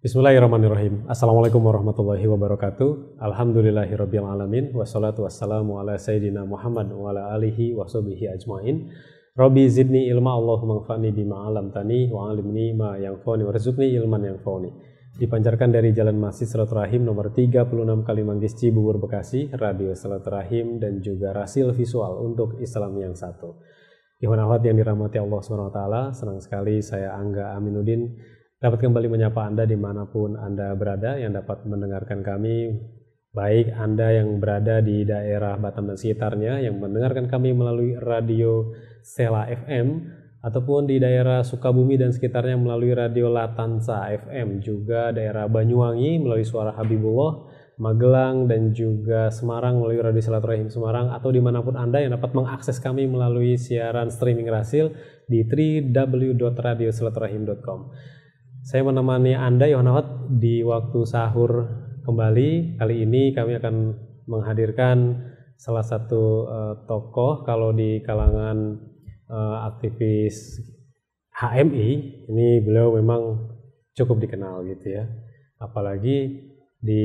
Bismillahirrahmanirrahim. Assalamualaikum warahmatullahi wabarakatuh. Alhamdulillahirabbil alamin wassalatu wassalamu ala sayyidina Muhammad wa ala alihi washabihi ajmain. Rabbi zidni ilma Allahumma anfa'ni bima 'allamtani wa 'allimni ma yanfa'uni warzuqni ilman yanfa'uni. Dipancarkan dari Jalan Masjid Silaturahim nomor 36 Kalimanggis Cibubur Bekasi, Radio Silaturahim dan juga Rasil Visual untuk Islam yang satu. Ikhwan akhwat yang dirahmati Allah SWT, senang sekali saya Angga Aminuddin dapat kembali menyapa Anda dimanapun Anda berada yang dapat mendengarkan kami, baik Anda yang berada di daerah Batam dan sekitarnya yang mendengarkan kami melalui radio Sela FM, ataupun di daerah Sukabumi dan sekitarnya melalui radio Latansa FM, juga daerah Banyuwangi melalui Suara Habibullah, Magelang dan juga Semarang melalui Radio Silaturahim Semarang, atau dimanapun Anda yang dapat mengakses kami melalui siaran streaming Rasil di www.radiosilaturahim.com. Saya menemani Anda Yohanawat di waktu sahur kembali. Kali ini kami akan menghadirkan salah satu tokoh kalau di kalangan aktivis HMI. Ini beliau memang cukup dikenal gitu ya. Apalagi di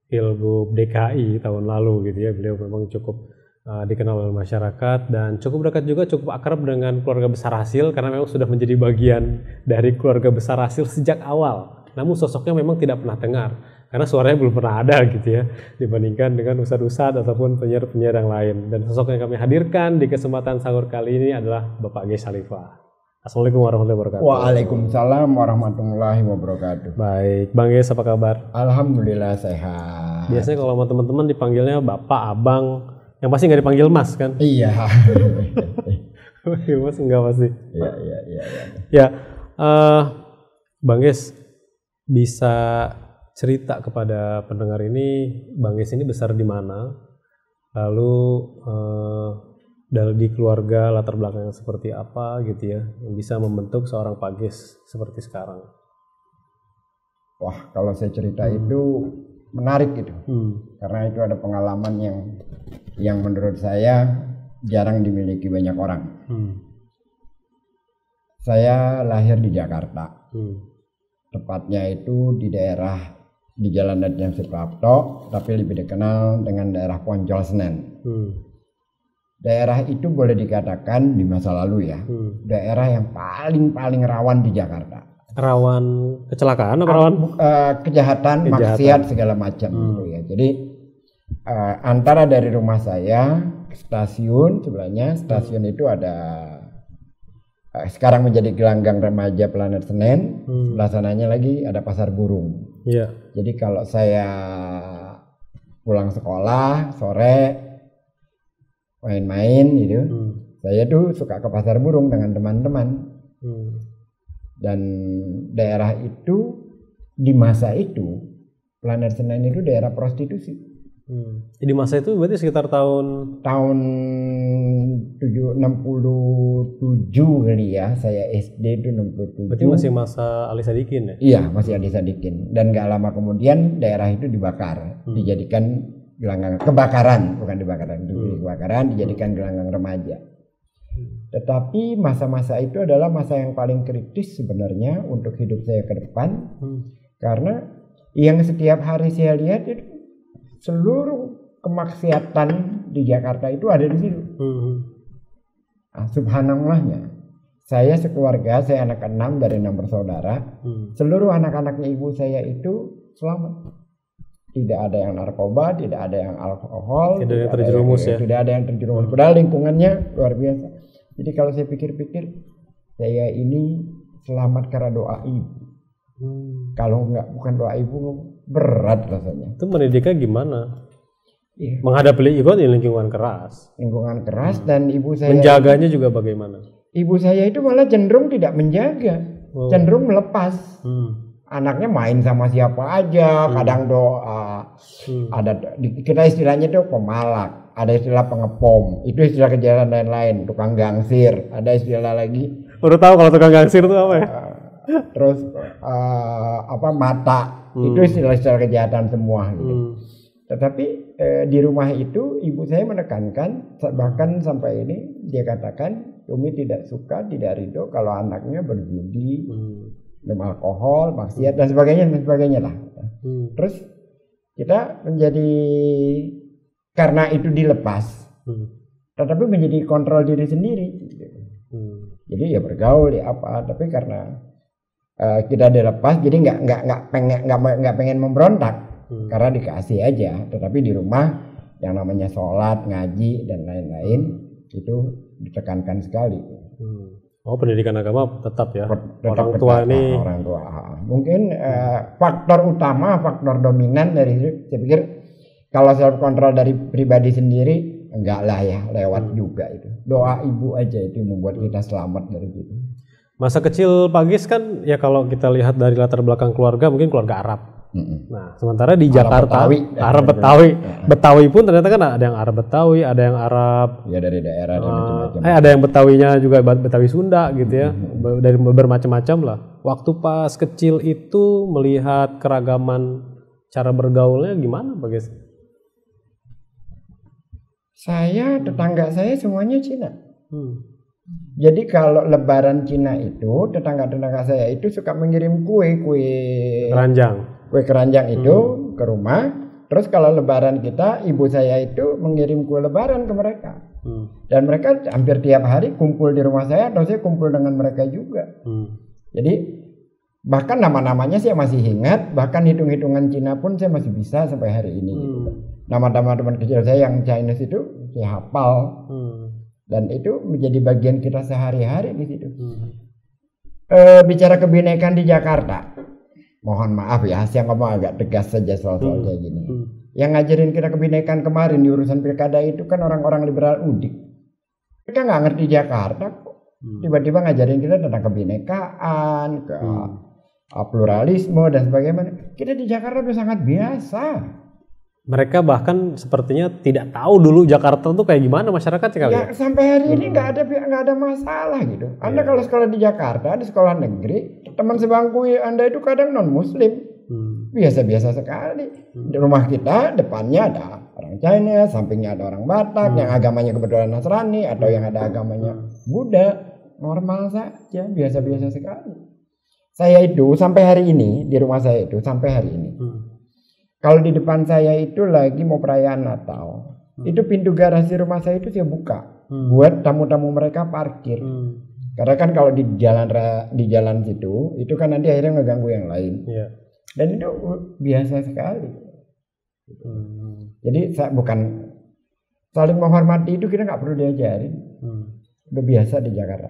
Pilgub DKI tahun lalu gitu ya. Beliau memang cukup dikenal oleh masyarakat dan cukup dekat juga, cukup akrab dengan keluarga besar Rasil karena memang sudah menjadi bagian dari keluarga besar Rasil sejak awal. Namun sosoknya memang tidak pernah dengar karena suaranya belum pernah ada gitu ya dibandingkan dengan ustadz-ustadz ataupun penyiar-penyiar yang lain. Dan sosok yang kami hadirkan di kesempatan sahur kali ini adalah Bapak Ges Khalifah. Assalamualaikum warahmatullahi wabarakatuh. Waalaikumsalam warahmatullahi wabarakatuh. Baik, Bang Ges apa kabar? Alhamdulillah sehat. Biasanya kalau sama teman-teman dipanggilnya Bapak, Abang, yang pasti nggak dipanggil Mas kan? Iya. Mas enggak pasti. Iya. Ya, Bang Ges bisa cerita kepada pendengar ini, Bang Ges ini besar di mana? Lalu di keluarga latar belakangnya seperti apa gitu ya, yang bisa membentuk seorang Pak Ges seperti sekarang. Wah, kalau saya cerita itu menarik itu, karena itu ada pengalaman yang menurut saya jarang dimiliki banyak orang. Saya lahir di Jakarta, tepatnya itu di daerah di Jalan Ledjen Suprapto, tapi lebih dikenal dengan daerah Poncol Senen. Daerah itu boleh dikatakan di masa lalu ya, daerah yang paling rawan di Jakarta. Rawan kecelakaan apa rawan kejahatan, maksiat segala macam gitu ya. Jadi antara dari rumah saya ke stasiun sebelahnya, stasiun itu ada sekarang menjadi gelanggang remaja Planet Senen, sebelah sananya lagi ada Pasar Burung. Iya. Jadi kalau saya pulang sekolah sore main-main gitu, saya tuh suka ke Pasar Burung dengan teman-teman. Dan daerah itu di masa itu Planet Senen itu daerah prostitusi. Di masa itu berarti sekitar tahun 67 kali ya, saya SD itu 67. Berarti masih masa Ali Sadikin ya? Iya, masih Ali Sadikin. Dan gak lama kemudian daerah itu dibakar, dijadikan gelanggang kebakaran, bukan dibakaran, kebakaran dijadikan gelanggang remaja. Tetapi masa-masa itu adalah masa yang paling kritis sebenarnya untuk hidup saya ke depan, karena yang setiap hari saya lihat itu seluruh kemaksiatan di Jakarta itu ada di situ. Nah, subhanallahnya, saya sekeluarga, saya anak 6 dari 6 bersaudara, seluruh anak-anaknya ibu saya itu selamat. Tidak ada yang narkoba, tidak ada yang alkohol, tidak ada yang terjerumus ya. Tidak ada yang terjerumus. Padahal lingkungannya luar biasa. Jadi kalau saya pikir-pikir, saya ini selamat karena doa ibu. Kalau bukan doa ibu, berat rasanya. Itu mendidiknya gimana? Iya. Menghadapi lingkungan keras. Lingkungan keras dan ibu saya. Menjaganya juga bagaimana? Ibu saya itu malah cenderung tidak menjaga, cenderung melepas. Anaknya main sama siapa aja, kadang doa. Ada kita istilahnya itu pemalak, ada istilah pengepom, itu istilah kejahatan lain-lain, tukang gangsir, ada istilah lagi. Baru tahu kalau tukang gangsir itu apa ya? Terus mata, itu istilah-istilah kejahatan semua gitu. Tetapi di rumah itu ibu saya menekankan, bahkan sampai ini dia katakan Umi tidak suka, tidak ridho kalau anaknya berjudi, minum alkohol, maksiat dan sebagainya lah. Terus kita menjadi karena itu dilepas, tetapi menjadi kontrol diri sendiri. Jadi ya bergaul ya apa, tapi karena kita dilepas, jadi nggak pengen memberontak karena dikasih aja. Tetapi di rumah yang namanya sholat, ngaji dan lain-lain itu ditekankan sekali. Oh, pendidikan agama tetap ya. Orang tua ini. Orang tua. Mungkin faktor utama, faktor dominan dari itu, saya pikir kalau self control dari pribadi sendiri enggak lah ya, lewat juga itu. Doa ibu aja itu membuat kita selamat dari itu. Masa kecil Pak Gis kan ya kalau kita lihat dari latar belakang keluarga mungkin keluarga Arab. Nah, sementara di Jakarta Arab Betawi. Betawi pun ternyata kan ada yang Arab Betawi, ada yang Arab ya dari daerah dan macam-macam. Ada yang Betawinya juga Betawi Sunda gitu ya. Dari bermacam-macam lah. Waktu pas kecil itu melihat keragaman cara bergaulnya gimana Pak Gis? Tetangga saya semuanya Cina. Jadi kalau lebaran Cina itu tetangga-tetangga saya itu suka mengirim kue keranjang itu ke rumah. Terus kalau lebaran kita, ibu saya itu mengirim kue lebaran ke mereka. Dan mereka hampir tiap hari kumpul di rumah saya atau saya kumpul dengan mereka juga. Jadi bahkan nama-namanya saya masih ingat, bahkan hitung-hitungan Cina pun saya masih bisa sampai hari ini. Gitu. Nama-nama teman kecil saya yang Chinese itu saya hafal. Dan itu menjadi bagian kita sehari-hari di situ. Bicara kebinekaan di Jakarta, mohon maaf ya, saya ngomong agak tegas saja soal-soal kayak gini. Yang ngajarin kita kebinekaan kemarin di urusan pilkada itu kan orang-orang liberal udik. Kita nggak ngerti Jakarta kok. Tiba-tiba ngajarin kita tentang kebinekaan, pluralisme dan sebagainya. Kita di Jakarta itu sangat biasa. Mereka bahkan sepertinya tidak tahu dulu Jakarta itu kayak gimana masyarakatnya kali ya. Sampai hari ini nggak ada masalah gitu. Anda kalau sekolah di Jakarta, di sekolah negeri, teman sebangku Anda itu kadang non Muslim, biasa-biasa sekali. Di rumah kita depannya ada orang China, sampingnya ada orang Batak, yang agamanya kebetulan Nasrani atau yang ada agamanya Buddha, normal saja, biasa-biasa sekali. Saya itu sampai hari ini di rumah saya itu sampai hari ini. Kalau di depan saya itu lagi mau perayaan Natal, itu pintu garasi rumah saya itu saya buka buat tamu-tamu mereka parkir. Karena kan kalau di jalan situ, itu kan nanti akhirnya ngeganggu yang lain. Dan itu biasa sekali. Jadi bukan saling menghormati itu kita nggak perlu diajarin. Udah biasa di Jakarta.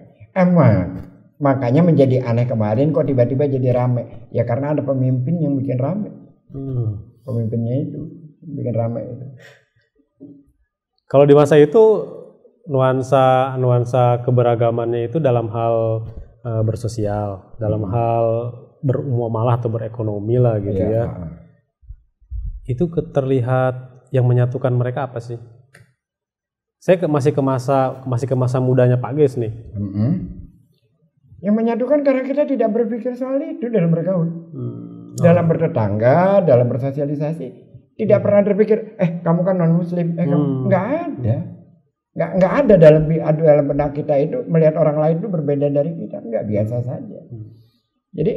Makanya menjadi aneh kemarin kok tiba-tiba jadi rame. Ya karena ada pemimpin yang bikin rame. Pemimpinnya itu bikin ramai itu. Kalau di masa itu nuansa keberagamannya itu dalam hal bersosial, dalam hal bermuamalah atau berekonomi lah gitu ya. Itu terlihat yang menyatukan mereka apa sih? Saya masih ke masa mudanya Pak Gis nih. Yang menyatukan karena kita tidak berpikir soal itu dalam bergaul. Dalam bertetangga, dalam bersosialisasi, tidak pernah terpikir, kamu kan non Muslim, kamu nggak ada, nggak ada dalam benak kita itu melihat orang lain itu berbeda dari kita, nggak, biasa saja. Jadi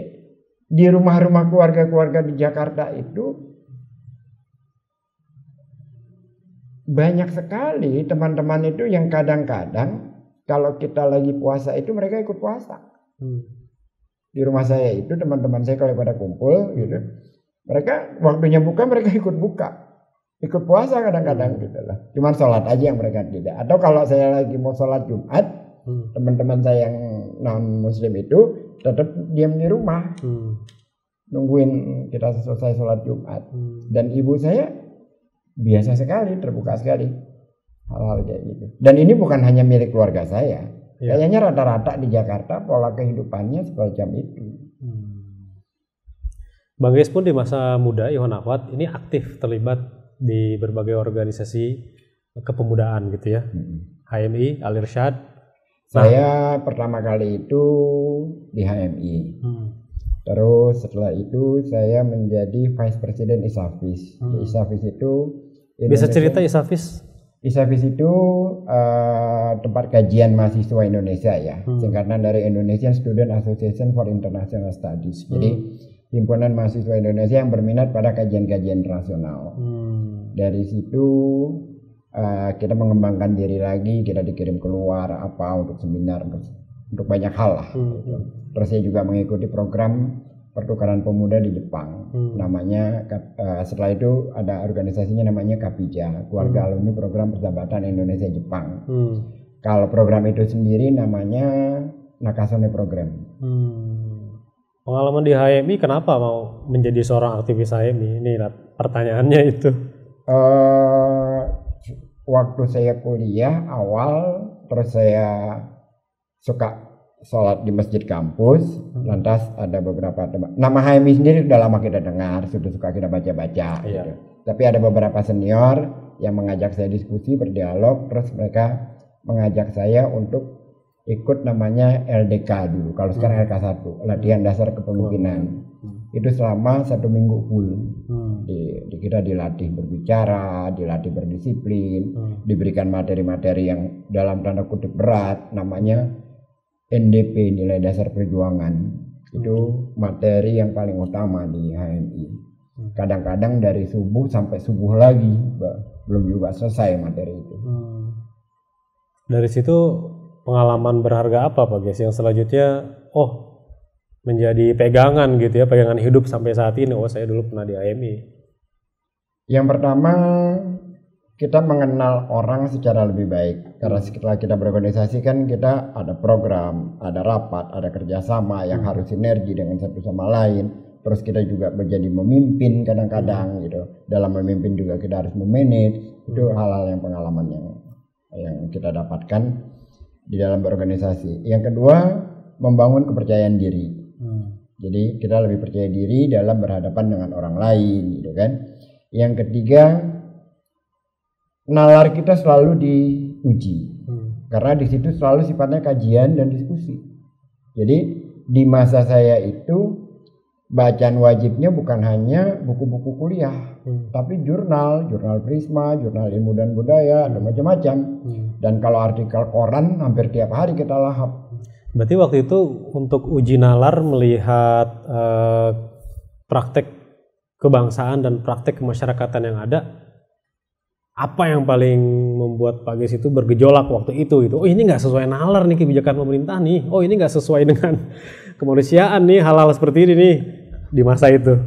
di rumah-rumah keluarga-keluarga di Jakarta itu banyak sekali teman-teman itu yang kadang-kadang kalau kita lagi puasa itu mereka ikut puasa. Di rumah saya itu teman-teman saya kalau pada kumpul gitu, mereka waktunya buka mereka ikut puasa kadang-kadang gitu lah. Cuman sholat aja yang mereka tidak. Atau kalau saya lagi mau sholat Jumat, teman-teman saya yang non Muslim itu tetap diam di rumah, nungguin kita selesai sholat Jumat. Dan ibu saya biasa sekali, terbuka sekali hal-hal kayak gitu. Dan ini bukan hanya milik keluarga saya. Kayaknya rata-rata di Jakarta pola kehidupannya semacam itu. Bang Gis pun di masa muda Ikhwan Akhwat ini aktif terlibat di berbagai organisasi kepemudaan gitu ya. HMI, Al-Irsyad. Saya pertama kali itu di HMI. Terus setelah itu saya menjadi Vice President ISAFIS. ISAFIS itu Indonesia. Bisa cerita ISAFIS? ISAFIS itu tempat kajian mahasiswa Indonesia ya, singkatan dari Indonesian Student Association for International Studies. Jadi himpunan mahasiswa Indonesia yang berminat pada kajian-kajian internasional. Dari situ kita mengembangkan diri lagi, kita dikirim keluar untuk seminar, untuk banyak hal lah. Terus saya juga mengikuti program pertukaran pemuda di Jepang. Namanya setelah itu ada organisasinya namanya KAPIJA, Keluarga Alumni Program Persahabatan Indonesia Jepang. Kalau program itu sendiri namanya Nakasone Program. Pengalaman di HMI, kenapa mau menjadi seorang aktivis HMI? Ini pertanyaannya itu. Waktu saya kuliah awal, terus saya suka sholat di masjid kampus, lantas ada beberapa teman. Nama HMI sendiri sudah lama kita dengar, sudah suka kita baca-baca. Gitu. Tapi ada beberapa senior yang mengajak saya diskusi, berdialog, terus mereka mengajak saya untuk ikut namanya LDK dulu. Kalau sekarang LK1, latihan dasar kepemimpinan. Itu selama 1 minggu full. Kita dilatih berbicara, dilatih berdisiplin, diberikan materi-materi yang dalam tanda kutip berat, namanya NDP, nilai dasar perjuangan. Itu materi yang paling utama di HMI. Kadang-kadang dari subuh sampai subuh lagi, belum juga selesai materi itu. Dari situ pengalaman berharga apa Pak Ges yang selanjutnya menjadi pegangan gitu ya, pegangan hidup sampai saat ini? Saya dulu pernah di HMI. Yang pertama, kita mengenal orang secara lebih baik, karena setelah kita berorganisasi kan kita ada program, ada rapat, ada kerjasama yang harus sinergi dengan satu sama lain. Terus kita juga menjadi memimpin kadang-kadang gitu. Dalam memimpin juga kita harus memanage. Itu hal-hal yang pengalaman yang kita dapatkan di dalam berorganisasi. Yang kedua, membangun kepercayaan diri. Jadi kita lebih percaya diri dalam berhadapan dengan orang lain gitu kan. Yang ketiga, nalar kita selalu diuji, karena di situ selalu sifatnya kajian dan diskusi. Jadi di masa saya itu bacaan wajibnya bukan hanya buku-buku kuliah, tapi jurnal Prisma, jurnal ilmu dan budaya, ada macam-macam. Dan kalau artikel koran hampir tiap hari kita lahap. Berarti waktu itu untuk uji nalar melihat praktek kebangsaan dan praktek kemasyarakatan yang ada, apa yang paling membuat Pak Ges itu bergejolak waktu itu? Ini nggak sesuai nalar nih kebijakan pemerintah nih. Ini nggak sesuai dengan kemanusiaan nih, hal-hal seperti ini nih di masa itu.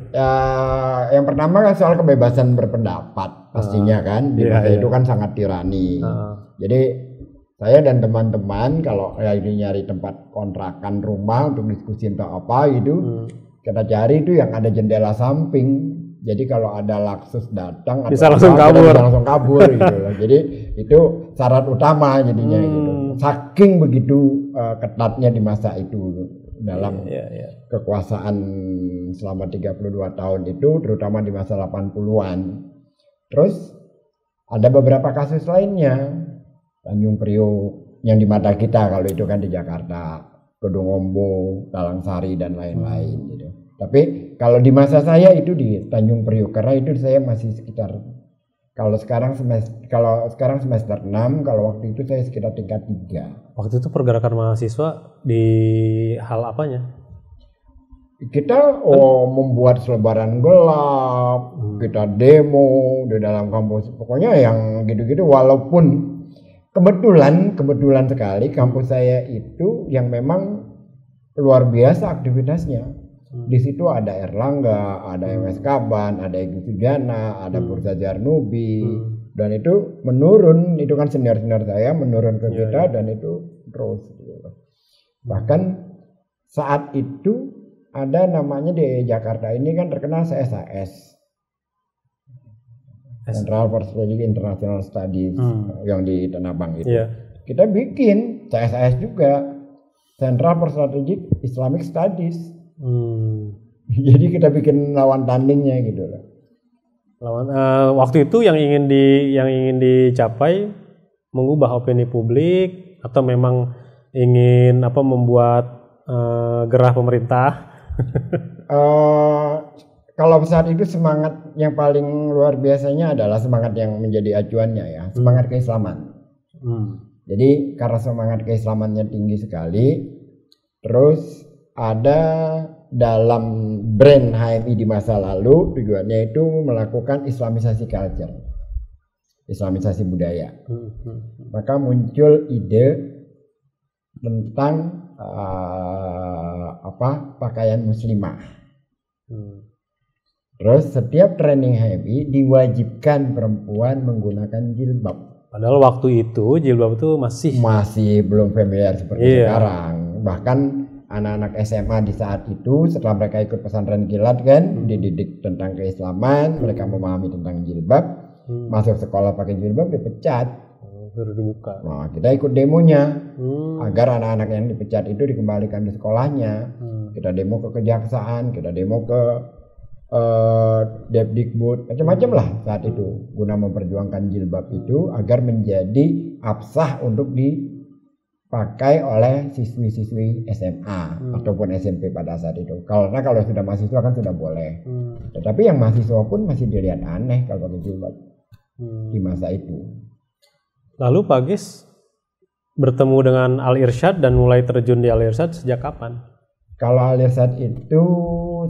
Yang pertama kan soal kebebasan berpendapat pastinya kan. Di masa itu kan sangat tirani. Jadi saya dan teman-teman kalau ini nyari tempat kontrakan rumah untuk diskusi tentang apa gitu, kita cari itu yang ada jendela samping. Jadi kalau ada Laksus datang bisa langsung kabur gitu loh. Jadi itu syarat utama jadinya gitu. Saking begitu ketatnya di masa itu dalam kekuasaan selama 32 tahun itu, terutama di masa 80-an. Terus ada beberapa kasus lainnya. Tanjung Priok yang di mata kita kalau itu kan di Jakarta, Kedungombo, Talang Sari dan lain-lain gitu. Tapi kalau di masa saya itu di Tanjung Priok, karena itu saya masih sekitar, kalau sekarang semester 6, kalau waktu itu saya sekitar tingkat 3. Waktu itu pergerakan mahasiswa di hal apanya? Kita membuat selebaran gelap, kita demo di dalam kampus, pokoknya yang gitu-gitu. Walaupun kebetulan sekali kampus saya itu yang memang luar biasa aktivitasnya. Di situ ada Erlangga, ada MS Kaban, ada Egy Sujana, ada Bursa Jarnubi, dan itu menurun. Itu kan senior-senior saya menurun ke kita dan itu terus. Bahkan saat itu ada namanya di Jakarta ini kan terkenal CSAS, Central for Strategic International Studies, yang di Tanah Abang itu. Kita bikin CSAS juga, Central for Strategic Islamic Studies. Jadi kita bikin lawan tandingnya gitu loh. Waktu itu yang ingin dicapai mengubah opini publik atau memang ingin membuat gerah pemerintah? kalau saat itu semangat yang paling luar biasanya adalah semangat yang menjadi acuannya ya, semangat keislaman. Jadi karena semangat keislamannya tinggi sekali, terus ada dalam brand HMI di masa lalu tujuannya itu melakukan islamisasi culture, islamisasi budaya. Maka muncul ide tentang pakaian muslimah. Terus setiap training HMI diwajibkan perempuan menggunakan jilbab. Padahal waktu itu jilbab itu masih belum familiar seperti sekarang. Bahkan anak-anak SMA di saat itu setelah mereka ikut pesantren kilat kan, dididik tentang keislaman, mereka memahami tentang jilbab, masuk sekolah pakai jilbab dipecat. Baru dibuka. Nah, kita ikut demonya agar anak-anak yang dipecat itu dikembalikan di sekolahnya. Kita demo ke kejaksaan, kita demo ke Depdikbud, macam-macam lah saat itu guna memperjuangkan jilbab itu agar menjadi absah untuk dipakai oleh siswi-siswi SMA ataupun SMP pada saat itu. Karena kalau sudah mahasiswa kan sudah boleh. Tetapi yang mahasiswa pun masih dilihat aneh kalau pakai jilbab di masa itu. Lalu Pak Gis bertemu dengan Al Irsyad dan mulai terjun di Al Irsyad sejak kapan? Kalau Al Irsyad itu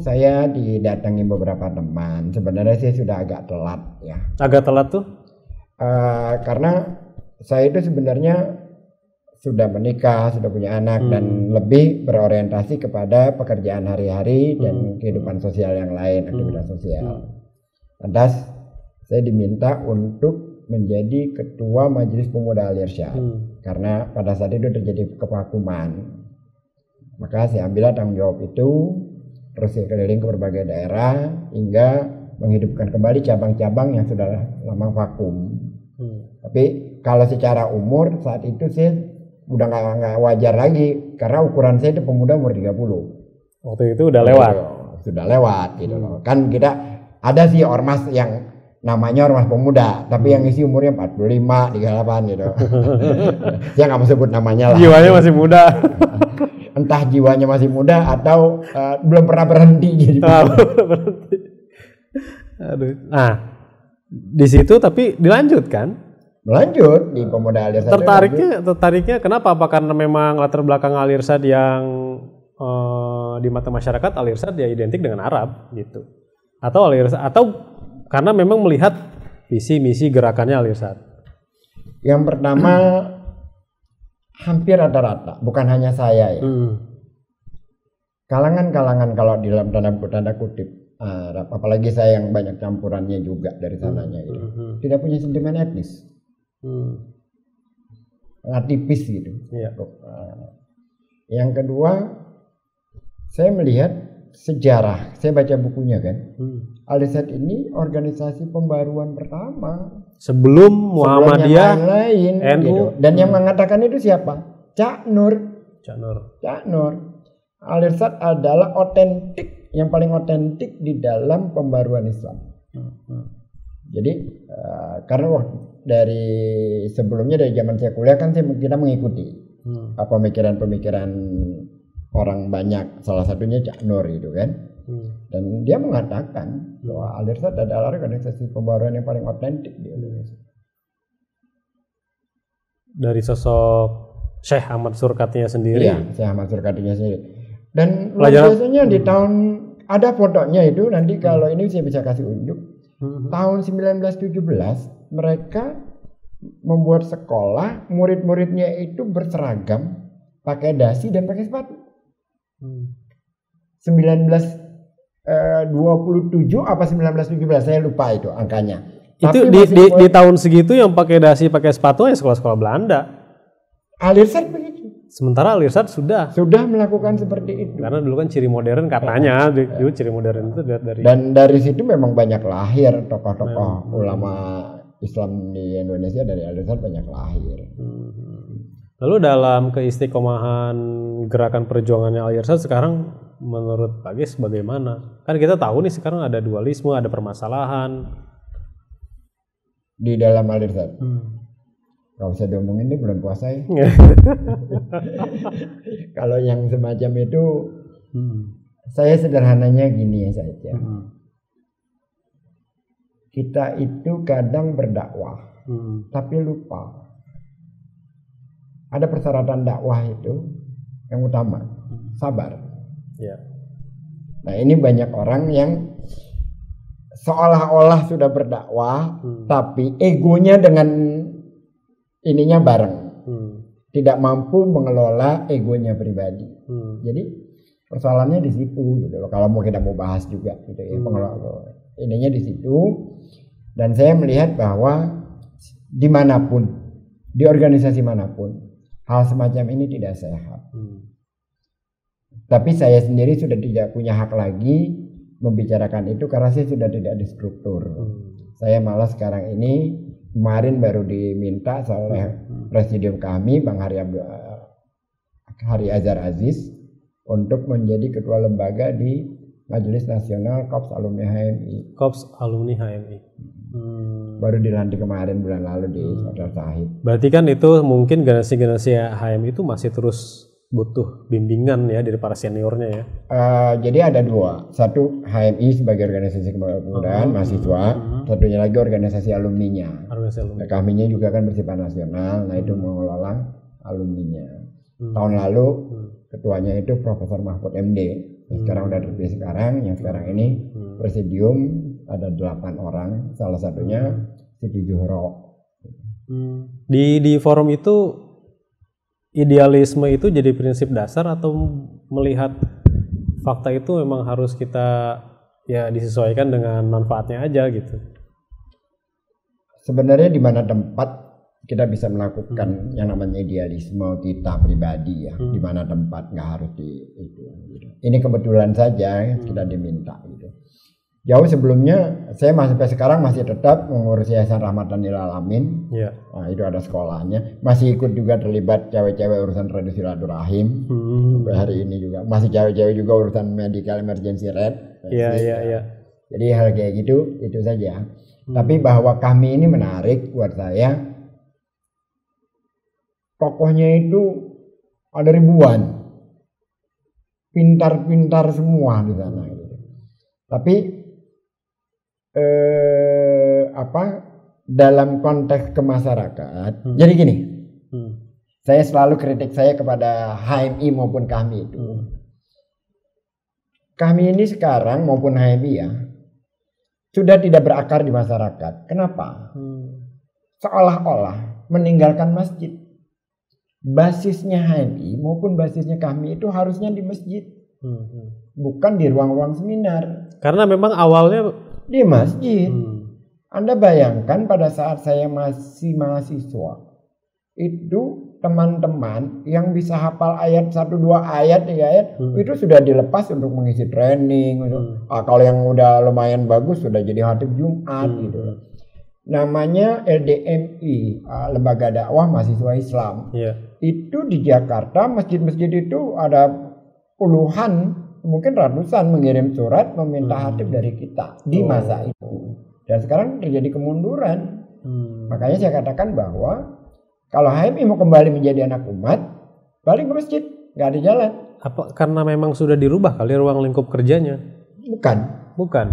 saya didatangi beberapa teman. Sebenarnya saya sudah agak telat ya. Agak telat tuh? Karena saya itu sebenarnya sudah menikah, sudah punya anak dan lebih berorientasi kepada pekerjaan hari-hari dan kehidupan sosial yang lain, aktivitas sosial. Lantas saya diminta untuk menjadi ketua Majelis Pemuda Al Irsyad karena pada saat itu terjadi kevakuman. Maka saya ambil tanggung jawab itu, terus saya keliling ke berbagai daerah hingga menghidupkan kembali cabang-cabang yang sudah lama vakum. Tapi kalau secara umur saat itu saya udah nggak wajar lagi karena ukuran saya itu pemuda umur 30. Waktu itu udah lewat. Sudah lewat gitu loh. Kan kita ada sih ormas yang namanya ormas pemuda, tapi yang isi umurnya 45, 38 gitu. Saya nggak mau sebut namanya lah. Jiwanya masih muda. Entah jiwanya masih muda atau belum pernah berhenti jadi berhenti. Aduh. Nah, di situ tapi dilanjutkan. Melanjut di Pemuda Al Irsyad. Tertariknya kenapa? Apa karena memang latar belakang Al Irsyad yang di mata masyarakat Al Irsyad ya identik dengan Arab gitu. Atau Al Irsyad atau karena memang melihat visi misi gerakannya Al Irsyad. Yang pertama hampir rata-rata, bukan hanya saya ya. Kalangan-kalangan kalau di dalam tanda kutip Arab, apalagi saya yang banyak campurannya juga dari sananya gitu. Tidak punya sentimen etnis. Sangat tipis gitu. Yang kedua, saya melihat sejarah. Saya baca bukunya kan. Al Irsyad ini organisasi pembaruan pertama sebelum Muhammadiyah lain NU gitu. Dan yang mengatakan itu siapa? Cak Nur. Al Irsyad adalah otentik, yang paling otentik di dalam pembaruan Islam. Jadi karena dari sebelumnya dari zaman saya kuliah kan kita mengikuti pemikiran-pemikiran orang banyak, salah satunya Cak Nur gitu kan. Dan dia mengatakan bahwa Al Irsyad adalah organisasi pembaruan yang paling otentik di Indonesia. Dari sosok Syekh Ahmad Surkatinya sendiri. Iya, Syekh Ahmad Surkatinya sendiri. Dan biasanya di tahun ada fotonya itu, nanti kalau ini saya bisa kasih unjuk. Tahun 1917 mereka membuat sekolah, murid-muridnya itu berseragam, pakai dasi dan pakai sepatu. 1927 apa 1917 saya lupa itu angkanya. Itu di tahun segitu yang pakai dasi pakai sepatu ya sekolah-sekolah Belanda. Al Irsyad begitu. Sementara Al Irsyad sudah melakukan seperti itu. Karena dulu kan ciri modern katanya, dulu ciri modern itu dari. Dan dari situ memang banyak lahir tokoh-tokoh ulama Islam di Indonesia, dari Al Irsyad banyak lahir. Lalu dalam keistiqomahan gerakan perjuangannya Al Irsyad sekarang menurut Pak Gis bagaimana? Kan kita tahu nih sekarang ada dualisme, ada permasalahan di dalam Al Irsyad. Gak usah diomongin, ini bulan puasa ya. Kalau yang semacam itu saya sederhananya gini saja. kita itu kadang berdakwah, tapi lupa. Ada persyaratan dakwah itu yang utama, sabar. Ya. Nah ini banyak orang yang seolah-olah sudah berdakwah, tapi egonya dengan ininya bareng, tidak mampu mengelola egonya pribadi. Jadi persoalannya di situ gitu loh. Kalau mau kita mau bahas juga gitu ya, pengelola ininya di situ. Dan saya melihat bahwa dimanapun, di organisasi manapun, hal semacam ini tidak sehat. Tapi saya sendiri sudah tidak punya hak lagi membicarakan itu karena saya sudah tidak di struktur. Saya malah sekarang ini kemarin baru diminta oleh presidium kami Bang Hari Azhar Aziz untuk menjadi ketua lembaga di Majelis Nasional Korps Alumni HMI. Korps Alumni HMI. Baru dilantik kemarin bulan lalu di Hotel Sahid. Berarti kan itu mungkin generasi-generasi HMI itu masih terus butuh bimbingan ya dari para seniornya ya. Jadi ada dua, satu HMI sebagai organisasi kepemudaan mahasiswa, satunya lagi organisasi alumninya. Nah, kaminya juga kan bersifat nasional, nah itu mengelola alumninya. Tahun lalu ketuanya itu Profesor Mahfud MD, sekarang udah terpilih yang sekarang ini presidium ada 8 orang, salah satunya Siti Zuhro. Di forum itu idealisme itu jadi prinsip dasar atau melihat fakta itu memang harus kita ya disesuaikan dengan manfaatnya aja gitu? Sebenarnya di mana tempat kita bisa melakukan yang namanya idealisme kita pribadi ya, di mana tempat nggak harus di itu. Gitu. Ini kebetulan saja kita diminta gitu. Jauh sebelumnya saya sampai sekarang masih tetap mengurus Yayasan Rahmatan Lil Alamin. Yeah. Nah, itu ada sekolahnya. Masih ikut juga terlibat cewek-cewek urusan radio silaturahim. Sampai hari ini juga masih cewek-cewek juga urusan medical emergency red. Iya. Jadi hal kayak gitu itu saja. Tapi bahwa kami ini menarik buat saya. Tokohnya itu ada ribuan. Pintar-pintar semua di sana gitu. Tapi dalam konteks ke masyarakat. Jadi gini, saya selalu kritik saya kepada HMI maupun kami itu. Kami ini sekarang maupun HMI ya sudah tidak berakar di masyarakat. Kenapa? Seolah-olah meninggalkan masjid. Basisnya HMI maupun basisnya kami itu harusnya di masjid, bukan di ruang-ruang seminar. Karena memang awalnya di masjid. Anda bayangkan pada saat saya masih mahasiswa, itu teman-teman yang bisa hafal ayat 1-2 ayat 3 ayat itu sudah dilepas untuk mengisi training. Kalau yang udah lumayan bagus sudah jadi khatib Jumat gitu. Namanya LDMI, Lembaga Dakwah Mahasiswa Islam. Itu di Jakarta masjid-masjid itu ada puluhan, mungkin ratusan mengirim surat meminta khatib dari kita di masa itu. Dan sekarang terjadi kemunduran. Makanya saya katakan bahwa kalau HMI mau kembali menjadi anak umat, balik ke masjid, nggak ada jalan. Apa karena memang sudah dirubah kali ruang lingkup kerjanya? Bukan.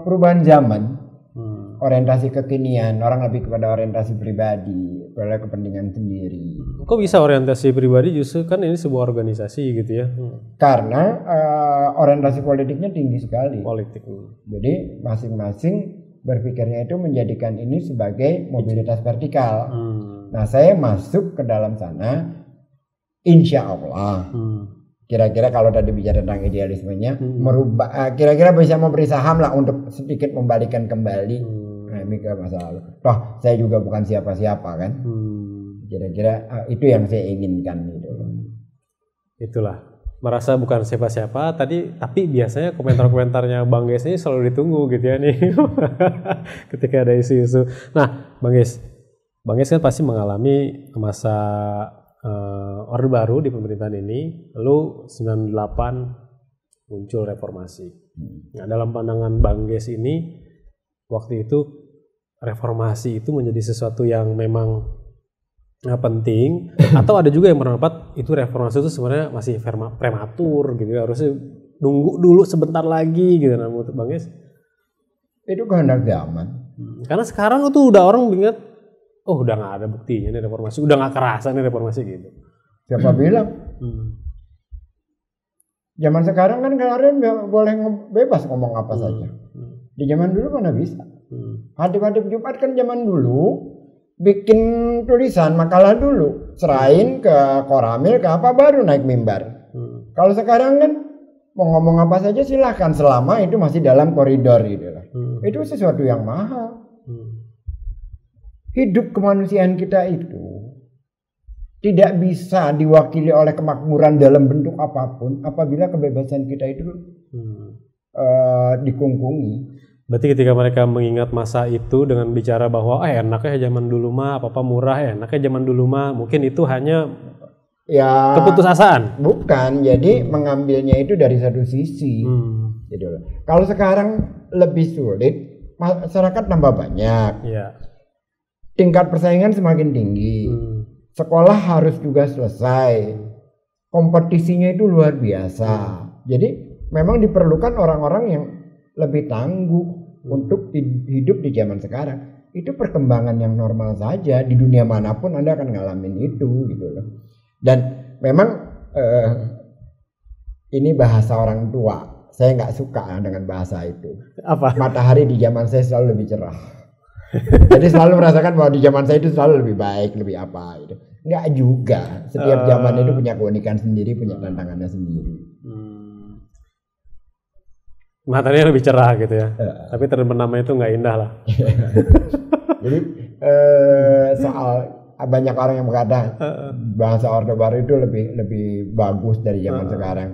Perubahan zaman, orientasi kekinian, orang lebih kepada orientasi pribadi, kepada kepentingan sendiri. Kok bisa orientasi pribadi, justru kan ini sebuah organisasi gitu ya? Karena orientasi politiknya tinggi sekali. Politik. Jadi masing-masing berpikirnya itu menjadikan ini sebagai mobilitas vertikal. Nah, saya masuk ke dalam sana, insya Allah. Kira-kira kalau tadi bicara tentang idealismenya, merubah, kira-kira bisa memberi saham lah untuk sedikit membalikan kembali ke masa lalu. Toh saya juga bukan siapa-siapa kan. Kira-kira itu yang saya inginkan gitu. Itulah, merasa bukan siapa-siapa tadi, tapi biasanya komentar-komentarnya Bang Ges ini selalu ditunggu gitu ya nih. Ketika ada isu-isu. Nah, Bang Ges kan pasti mengalami masa Orde Baru di pemerintahan ini, lalu 98 muncul reformasi. Nah, dalam pandangan Bang Ges ini, waktu itu reformasi itu menjadi sesuatu yang memang penting, atau ada juga yang berpendapat itu reformasi itu sebenarnya masih prematur gitu, harusnya nunggu dulu sebentar lagi gitu. Nah, menurut Bang Ges? Itu kehendak zaman. Karena sekarang tuh udah orang ingat, oh udah nggak ada buktinya nih reformasi, udah nggak kerasa nih reformasi gitu. Siapa bilang? Zaman sekarang kan kalian boleh bebas ngomong apa saja. Di zaman dulu mana bisa. Hadip-hadip Jumat kan zaman dulu bikin tulisan makalah dulu, serahin ke Koramil ke apa baru naik mimbar. Kalau sekarang kan mau ngomong apa saja silahkan selama itu masih dalam koridor gitu lah. Itu sesuatu yang mahal. Hidup kemanusiaan kita itu tidak bisa diwakili oleh kemakmuran dalam bentuk apapun apabila kebebasan kita itu dikungkungi. Berarti ketika mereka mengingat masa itu dengan bicara bahwa enaknya zaman dulu mah apa-apa murah, enaknya zaman dulu mah, mungkin itu hanya ya keputusasaan. Bukan, jadi mengambilnya itu dari satu sisi. Gitu loh. Kalau sekarang lebih sulit, masyarakat tambah banyak. Ya. Tingkat persaingan semakin tinggi. Sekolah harus juga selesai. Kompetisinya itu luar biasa. Jadi memang diperlukan orang-orang yang lebih tangguh untuk hidup di zaman sekarang. Itu perkembangan yang normal saja. Di dunia manapun Anda akan ngalamin itu gitu loh. Dan memang ini bahasa orang tua. Saya nggak suka dengan bahasa itu. Apa? Matahari di zaman saya selalu lebih cerah. Jadi selalu merasakan bahwa di zaman saya itu selalu lebih baik, lebih apa gitu. Nggak juga. Setiap zaman itu punya keunikan sendiri, punya tantangannya sendiri. Matanya lebih cerah gitu ya. Tapi terbenam itu nggak indah lah. Jadi soal banyak orang yang berkata bahasa Orde Baru itu lebih bagus dari zaman sekarang.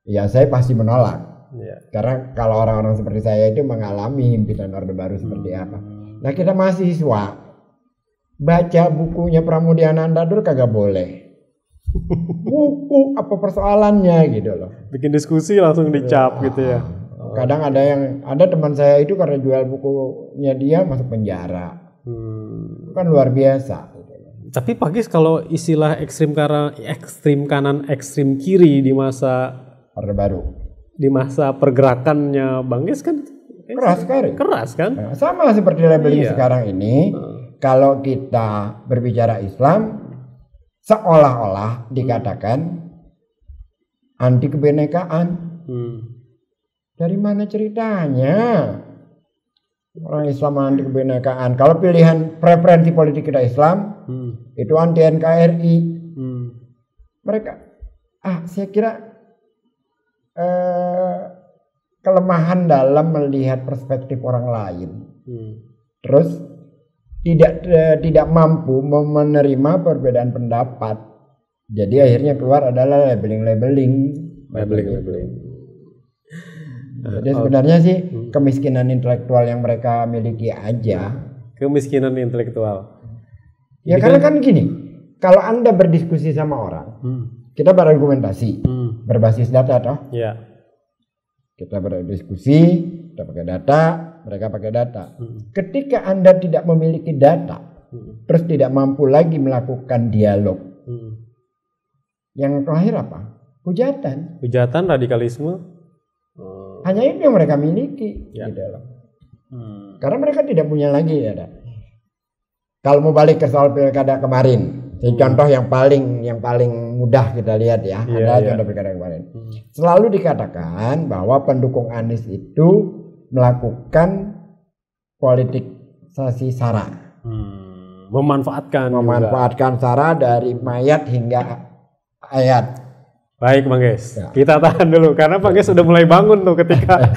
Ya saya pasti menolak. Karena kalau orang-orang seperti saya itu mengalami himpitan Orde Baru seperti apa. Nah kita mahasiswa baca bukunya Pramudia Ananda dulu kagak boleh. Buku apa persoalannya gitu loh. Bikin diskusi langsung dicap gitu ya. Kadang ada teman saya itu karena jual bukunya dia masuk penjara. Kan luar biasa. Tapi Pak Gis, kalau istilah ekstrim kanan ekstrim kiri di masa Orde Baru, di masa pergerakannya Bang Gis kan keras sekali. Keras kan? Nah, sama seperti labeling sekarang ini. Kalau kita berbicara Islam seolah-olah dikatakan anti kebinekaan. Dari mana ceritanya? Orang Islam anti kebinekaan. Kalau pilihan preferensi politik kita Islam, itu anti NKRI. Mereka, saya kira kelemahan dalam melihat perspektif orang lain. Terus tidak mampu menerima perbedaan pendapat. Jadi akhirnya keluar adalah labeling. Jadi sebenarnya sih kemiskinan intelektual yang mereka miliki aja. Kemiskinan intelektual. Ya karena kan gini, kalau Anda berdiskusi sama orang, kita berargumentasi, berbasis data toh. Ya. Kita berdiskusi, kita pakai data, mereka pakai data. Ketika Anda tidak memiliki data, terus tidak mampu lagi melakukan dialog, yang terakhir apa? Hujatan, radikalisme. Hanya itu yang mereka miliki di dalam. Karena mereka tidak punya lagi data. Kalau mau balik ke soal pilkada kemarin, contoh yang paling mudah kita lihat ya, contoh pilkada kemarin. Selalu dikatakan bahwa pendukung Anies itu melakukan politisasi SARA. Memanfaatkan SARA dari mayat hingga ayat. Baik Bang Ges, kita tahan dulu karena Bang Ges sudah mulai bangun tuh ketika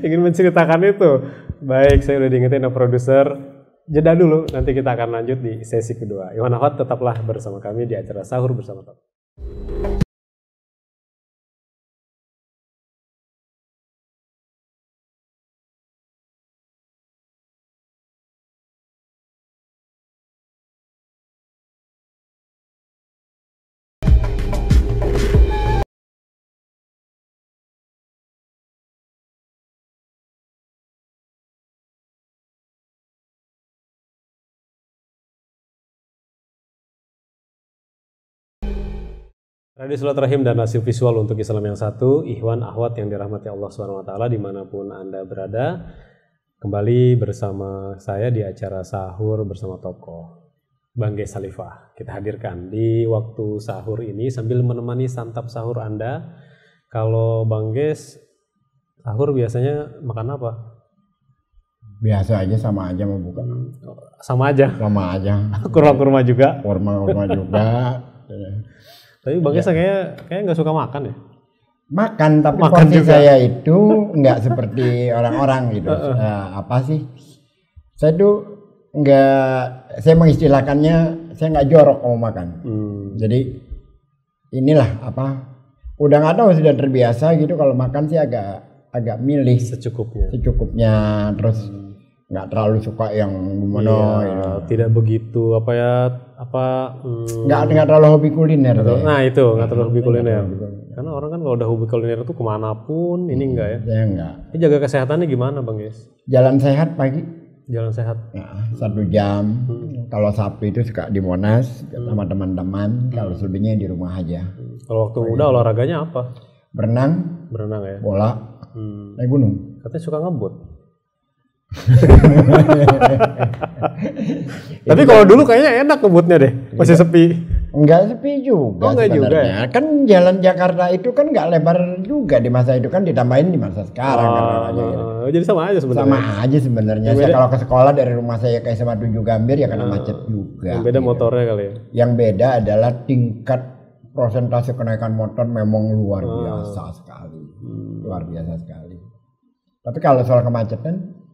ingin menceritakan itu. Baik, saya udah diingetin sama produser. Jeda dulu, nanti kita akan lanjut di sesi kedua. Iwan Ahwat tetaplah bersama kami di acara Sahur Bersama Top. Radio Silaturahim dan hasil visual untuk Islam yang satu, Ikhwan Akhwat yang dirahmati Allah SWT dimanapun Anda berada. Kembali bersama saya di acara sahur bersama tokoh Bang Ges Khalifah. Kita hadirkan di waktu sahur ini sambil menemani santap sahur Anda. Kalau Bang Ges sahur biasanya makan apa? Biasa aja, sama aja mau buka. Sama aja? Sama aja. Kurma-kurma juga? Kurma juga. Tapi Bang Ges kayak nggak suka makan ya? Makan, tapi makan porsi juga. saya itu nggak seperti orang-orang gitu. Apa sih? Saya tuh nggak, saya mengistilahkannya, saya nggak jorok mau makan. Jadi inilah apa? Udah nggak tahu, sudah terbiasa gitu. Kalau makan sih agak milih secukupnya. Terus nggak terlalu suka yang gimana. Iya, tidak begitu nggak terlalu hobi kuliner. Nah itu nggak terlalu hobi kuliner. Karena orang kan kalau udah hobi kuliner itu kemanapun, ini enggak ya? Saya enggak. Ini jaga kesehatannya gimana Bang Ges? Jalan sehat pagi. Jalan sehat. Nah, 1 jam. Kalau Sabtu itu suka di Monas sama teman-teman. Kalau selebihnya di rumah aja. Kalau waktu muda olahraganya apa? Berenang ya. Bola. Naik gunung. Katanya suka ngebut. Tapi kalau dulu kayaknya enak ngebutnya deh. Masih sepi. Enggak sepi juga enggak sebenarnya. Juga ya? Kan jalan Jakarta itu kan enggak lebar juga di masa itu, kan ditambahin di masa sekarang. Jadi sama aja sebenarnya. Sama aja sebenarnya. Saya kalau ke sekolah dari rumah saya ke SMA 7 Gambir ya kena macet juga. Yang beda motornya kali ya. Yang beda adalah tingkat prosentase kenaikan motor memang luar biasa sekali. Luar biasa sekali. Tapi kalau soal kemacetan,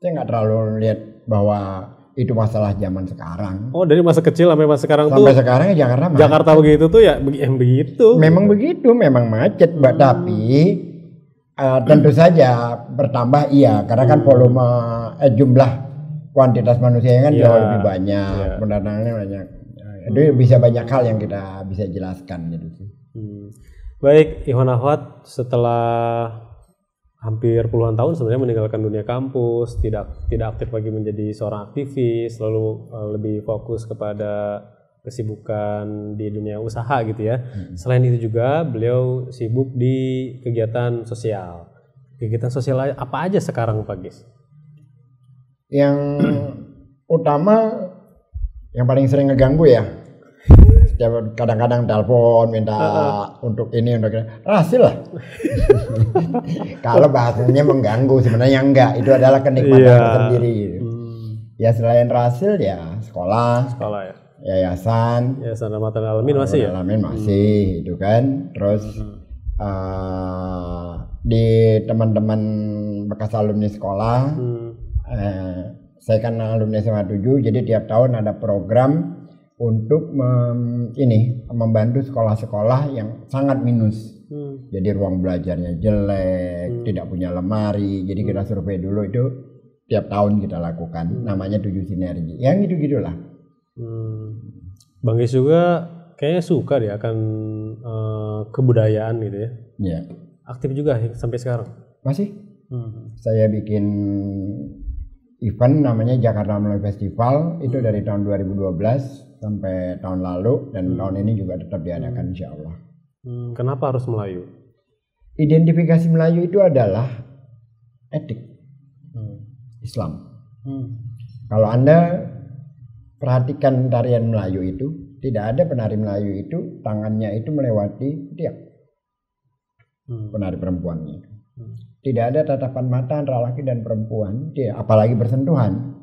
saya nggak terlalu lihat bahwa itu masalah zaman sekarang. Oh, dari masa kecil sampai masa sekarang sampai sekarang ya Jakarta begitu tuh ya begitu. Memang begitu, memang macet, tapi tentu saja bertambah iya, karena kan volume jumlah kuantitas manusia kan jauh lebih banyak, pendatangannya banyak. Itu bisa banyak hal yang kita bisa jelaskan gitu sih. Baik, Ikhwan Akhwat, setelah hampir puluhan tahun sebenarnya meninggalkan dunia kampus, tidak aktif lagi menjadi seorang aktivis, lalu lebih fokus kepada kesibukan di dunia usaha gitu ya. Selain itu juga beliau sibuk di kegiatan sosial. Kegiatan sosial apa aja sekarang Pak Ges? Yang utama, yang paling sering ngeganggu ya, kadang-kadang telepon minta untuk ini, untuk ini, rahasil lah. Kalau bahasanya mengganggu, sebenarnya enggak, itu adalah kenikmatan tersendiri. Ya selain rahasil ya sekolah ya, yayasan Rahmatul Alamin masih ya. Alamin masih itu kan. Terus di teman-teman bekas alumni sekolah, saya kan alumni SMA 7, jadi tiap tahun ada program untuk membantu sekolah-sekolah yang sangat minus. Jadi ruang belajarnya jelek, tidak punya lemari. Jadi kita survei dulu, itu tiap tahun kita lakukan. Namanya 7 sinergi. Yang gitu-gitulah. Bang Ges juga kayaknya suka deh akan kebudayaan gitu ya. Iya. Aktif juga sampai sekarang. Masih. Saya bikin event namanya Jakarta Melalui Festival, itu dari tahun 2012 sampai tahun lalu, dan tahun ini juga tetap diadakan insya Allah. Kenapa harus Melayu? Identifikasi Melayu itu adalah etik Islam. Kalau Anda perhatikan tarian Melayu itu, tidak ada penari Melayu itu tangannya itu melewati tiap penari perempuannya. Tidak ada tatapan mata antara laki dan perempuan, apalagi bersentuhan.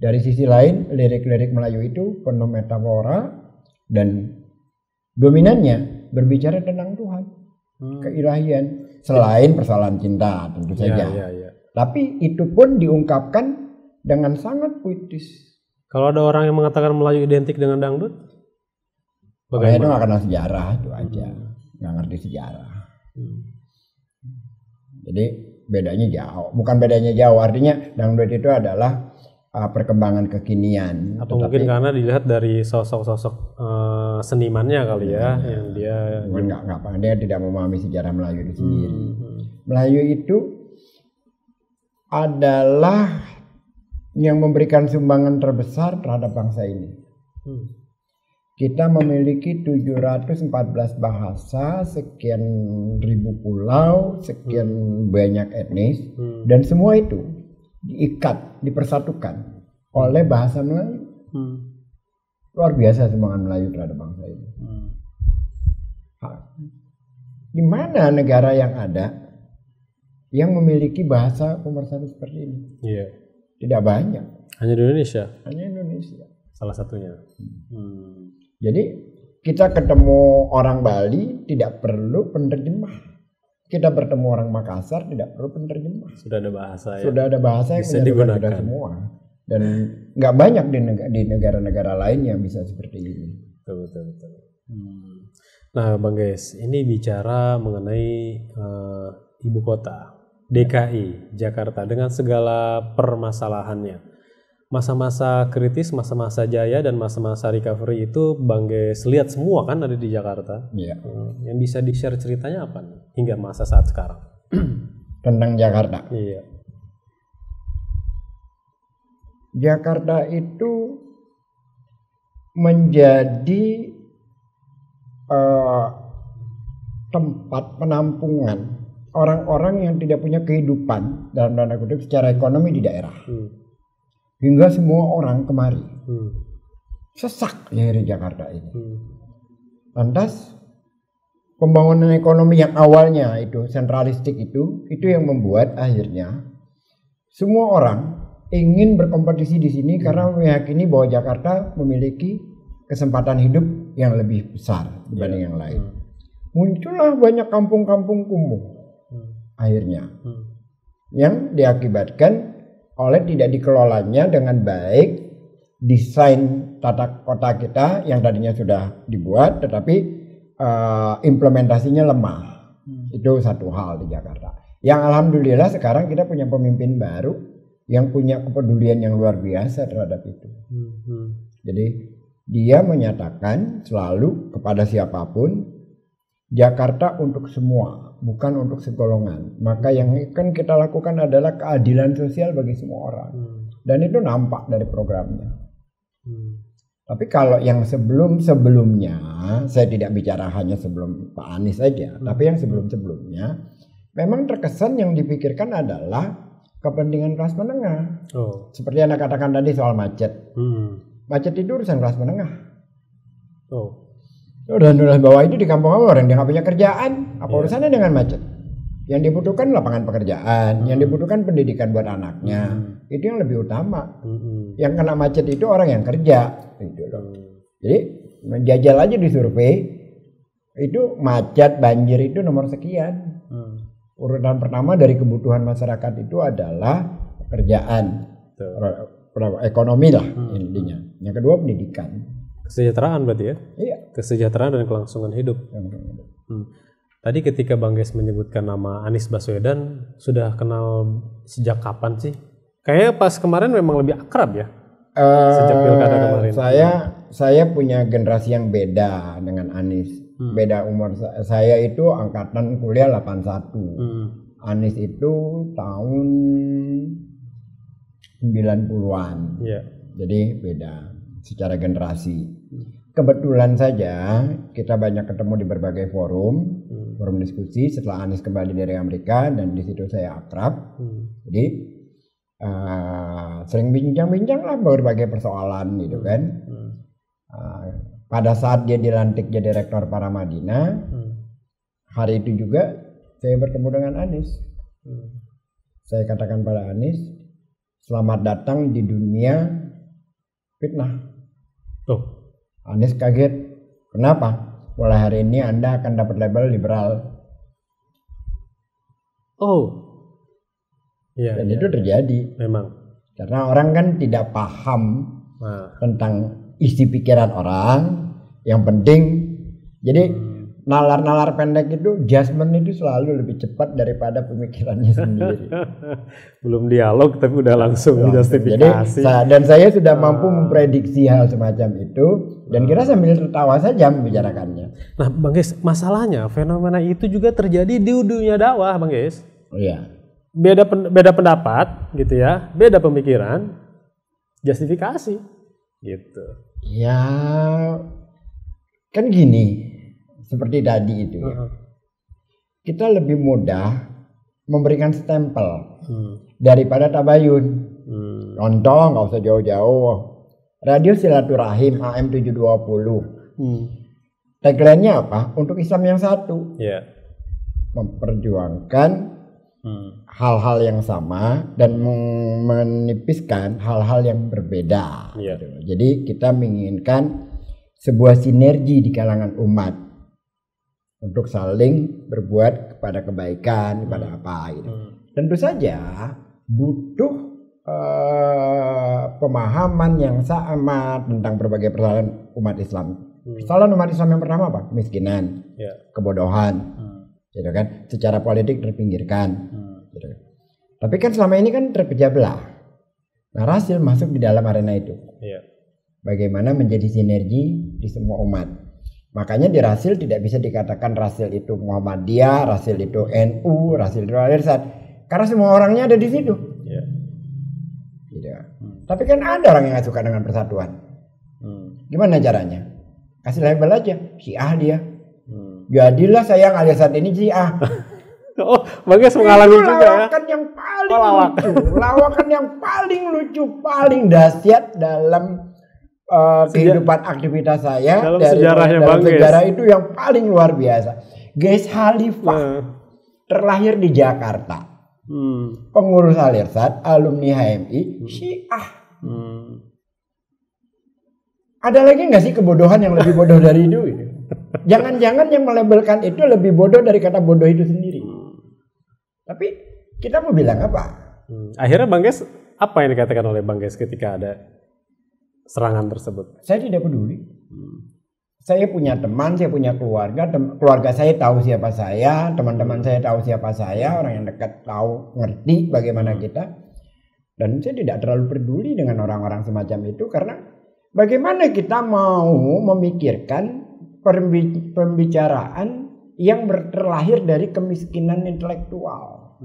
Dari sisi lain, lirik-lirik Melayu itu penuh metafora dan dominannya berbicara tentang Tuhan, keilahian, selain persoalan cinta tentu saja. Tapi itu pun diungkapkan dengan sangat puitis. Kalau ada orang yang mengatakan Melayu identik dengan dangdut, bagaimana? Itu nggak kenal sejarah, itu aja, nggak ngerti sejarah. Jadi bedanya jauh, bukan bedanya jauh, artinya dangdut itu adalah perkembangan kekinian. Atau mungkin karena dilihat dari sosok-sosok senimannya kali ya, yang dia dia tidak memahami sejarah Melayu itu sendiri. Melayu itu adalah yang memberikan sumbangan terbesar terhadap bangsa ini. kita memiliki 714 bahasa, sekian ribu pulau, sekian banyak etnis, dan semua itu diikat, dipersatukan oleh bahasa Melayu. Luar biasa semangat Melayu terhadap bangsa ini. Di mana negara yang ada yang memiliki bahasa pemersatu seperti ini? Iya. Tidak banyak. Hanya di Indonesia. Hanya Indonesia. Salah satunya. Jadi kita ketemu orang Bali tidak perlu penerjemah. Kita bertemu orang Makassar tidak perlu penerjemah. Sudah ada bahasa ya. Sudah ada bahasa yang bisa digunakan digunakan semua. Dan nggak banyak di negara-negara lain yang bisa seperti ini. Betul. Nah, Bang Ges, ini bicara mengenai ibu kota DKI Jakarta dengan segala permasalahannya. Masa-masa kritis, masa-masa jaya, dan masa-masa recovery itu Bang Ges lihat semua kan ada di Jakarta. Iya. Yang bisa di-share ceritanya apa nih hingga masa saat sekarang? Tentang Jakarta. Iya. Jakarta itu menjadi tempat penampungan orang-orang yang tidak punya kehidupan dalam tanda kutip secara ekonomi di daerah. Hingga semua orang kemari. Sesak ya di Jakarta ini. Lantas pembangunan ekonomi yang awalnya itu sentralistik itu yang membuat akhirnya semua orang ingin berkompetisi di sini karena meyakini bahwa Jakarta memiliki kesempatan hidup yang lebih besar dibanding yang lain. Muncullah banyak kampung-kampung kumuh akhirnya yang diakibatkan oleh tidak dikelolanya dengan baik desain tata kota kita yang tadinya sudah dibuat tetapi implementasinya lemah. Itu satu hal di Jakarta. Yang alhamdulillah sekarang kita punya pemimpin baru yang punya kepedulian yang luar biasa terhadap itu. Jadi dia menyatakan selalu kepada siapapun Jakarta untuk semua, bukan untuk segolongan. Maka yang akan kita lakukan adalah keadilan sosial bagi semua orang. Dan itu nampak dari programnya. Tapi kalau yang sebelum-sebelumnya, saya tidak bicara hanya sebelum Pak Anies saja, tapi yang sebelum-sebelumnya, memang terkesan yang dipikirkan adalah kepentingan kelas menengah. Seperti Anda katakan tadi soal macet. Macet itu urusan kelas menengah. Dan nilai bawah itu di kampung orang yang nggak punya kerjaan, apa urusannya dengan macet? Yang dibutuhkan lapangan pekerjaan, yang dibutuhkan pendidikan buat anaknya, itu yang lebih utama. Yang kena macet itu orang yang kerja, gitu loh. Jadi menjajal aja di survei itu macet, banjir itu nomor sekian. Urutan pertama dari kebutuhan masyarakat itu adalah pekerjaan, ekonomi lah intinya. Yang kedua pendidikan. Kesejahteraan berarti ya? Iya. Kesejahteraan dan kelangsungan hidup. Tadi ketika Bang Ges menyebutkan nama Anies Baswedan, sudah kenal sejak kapan sih? Kayaknya pas kemarin memang lebih akrab ya? Sejak pilkada kemarin. Saya punya generasi yang beda dengan Anies. Beda umur. Saya itu angkatan kuliah 81. Anies itu tahun 90-an. Jadi beda secara generasi. Kebetulan saja kita banyak ketemu di berbagai forum diskusi setelah Anies kembali dari Amerika dan di situ saya akrab. Jadi sering bincang-bincang lah berbagai persoalan gitu kan. Pada saat dia dilantik jadi rektor Paramadina, hari itu juga saya bertemu dengan Anies. Saya katakan pada Anies, selamat datang di dunia fitnah. Anies kaget. Kenapa? Mulai hari ini Anda akan dapat label liberal. Dan itu terjadi. Memang. Karena orang kan tidak paham tentang isi pikiran orang. Yang penting, jadi nalar-nalar pendek itu, judgement itu selalu lebih cepat daripada pemikirannya sendiri. Belum dialog tapi udah langsung justifikasi. Jadi, dan saya sudah mampu memprediksi hal semacam itu dan kita sambil tertawa saja membicarakannya. Nah, Bang Ges, masalahnya fenomena itu juga terjadi di dunia dakwah, Bang Ges. Iya. Beda pendapat gitu ya, beda pemikiran, justifikasi gitu. Ya, Kan gini, seperti tadi itu ya. Kita lebih mudah memberikan stempel daripada tabayun. Contoh, nggak usah jauh-jauh. Radio Silaturahim AM 720. Tagline-nya apa? Untuk Islam yang satu. Yeah. Memperjuangkan hal-hal yang sama dan menipiskan hal-hal yang berbeda. Yeah. Gitu. Jadi kita menginginkan sebuah sinergi di kalangan umat untuk saling berbuat kepada kebaikan, kepada apa gitu. Tentu saja butuh pemahaman yang sama tentang berbagai persoalan umat Islam. Persoalan umat Islam yang pertama apa? Kemiskinan, kebodohan, gitu kan? Secara politik terpinggirkan. Gitu. Tapi kan selama ini kan terpecah belah. Nah, Rasil masuk di dalam arena itu. Bagaimana menjadi sinergi di semua umat. Makanya di Rasil tidak bisa dikatakan Rasil itu Muhammadiyah, Rasil itu NU, Rasil itu Al-Irsad. Karena semua orangnya ada di situ. Gitu. Tapi kan ada orang yang gak suka dengan persatuan. Gimana caranya? Kasih label aja, Syiah dia. Jadilah saya Al-Irsad ini Syiah. Oh, Bagas mengalami juga ya. Lawakan yang paling lucu, lawakan yang paling lucu, paling dahsyat dalam kehidupan aktivitas saya dalam dari sejarahnya dalam Bang sejarah itu yang paling luar biasa. Ges Khalifah terlahir di Jakarta. Pengurus Al-Irsad, alumni HMI, Syiah. Ada lagi nggak sih kebodohan yang lebih bodoh dari itu? Jangan-jangan yang melabelkan itu lebih bodoh dari kata bodoh itu sendiri. Tapi kita mau bilang apa? Akhirnya Bang Ges, apa yang dikatakan oleh Bang Ges ketika ada serangan tersebut? Saya tidak peduli. Saya punya teman, saya punya keluarga, keluarga saya tahu siapa saya, teman-teman saya tahu siapa saya, orang yang dekat tahu, ngerti bagaimana kita. Dan saya tidak terlalu peduli dengan orang-orang semacam itu karena bagaimana kita mau memikirkan pembicaraan yang terlahir dari kemiskinan intelektual.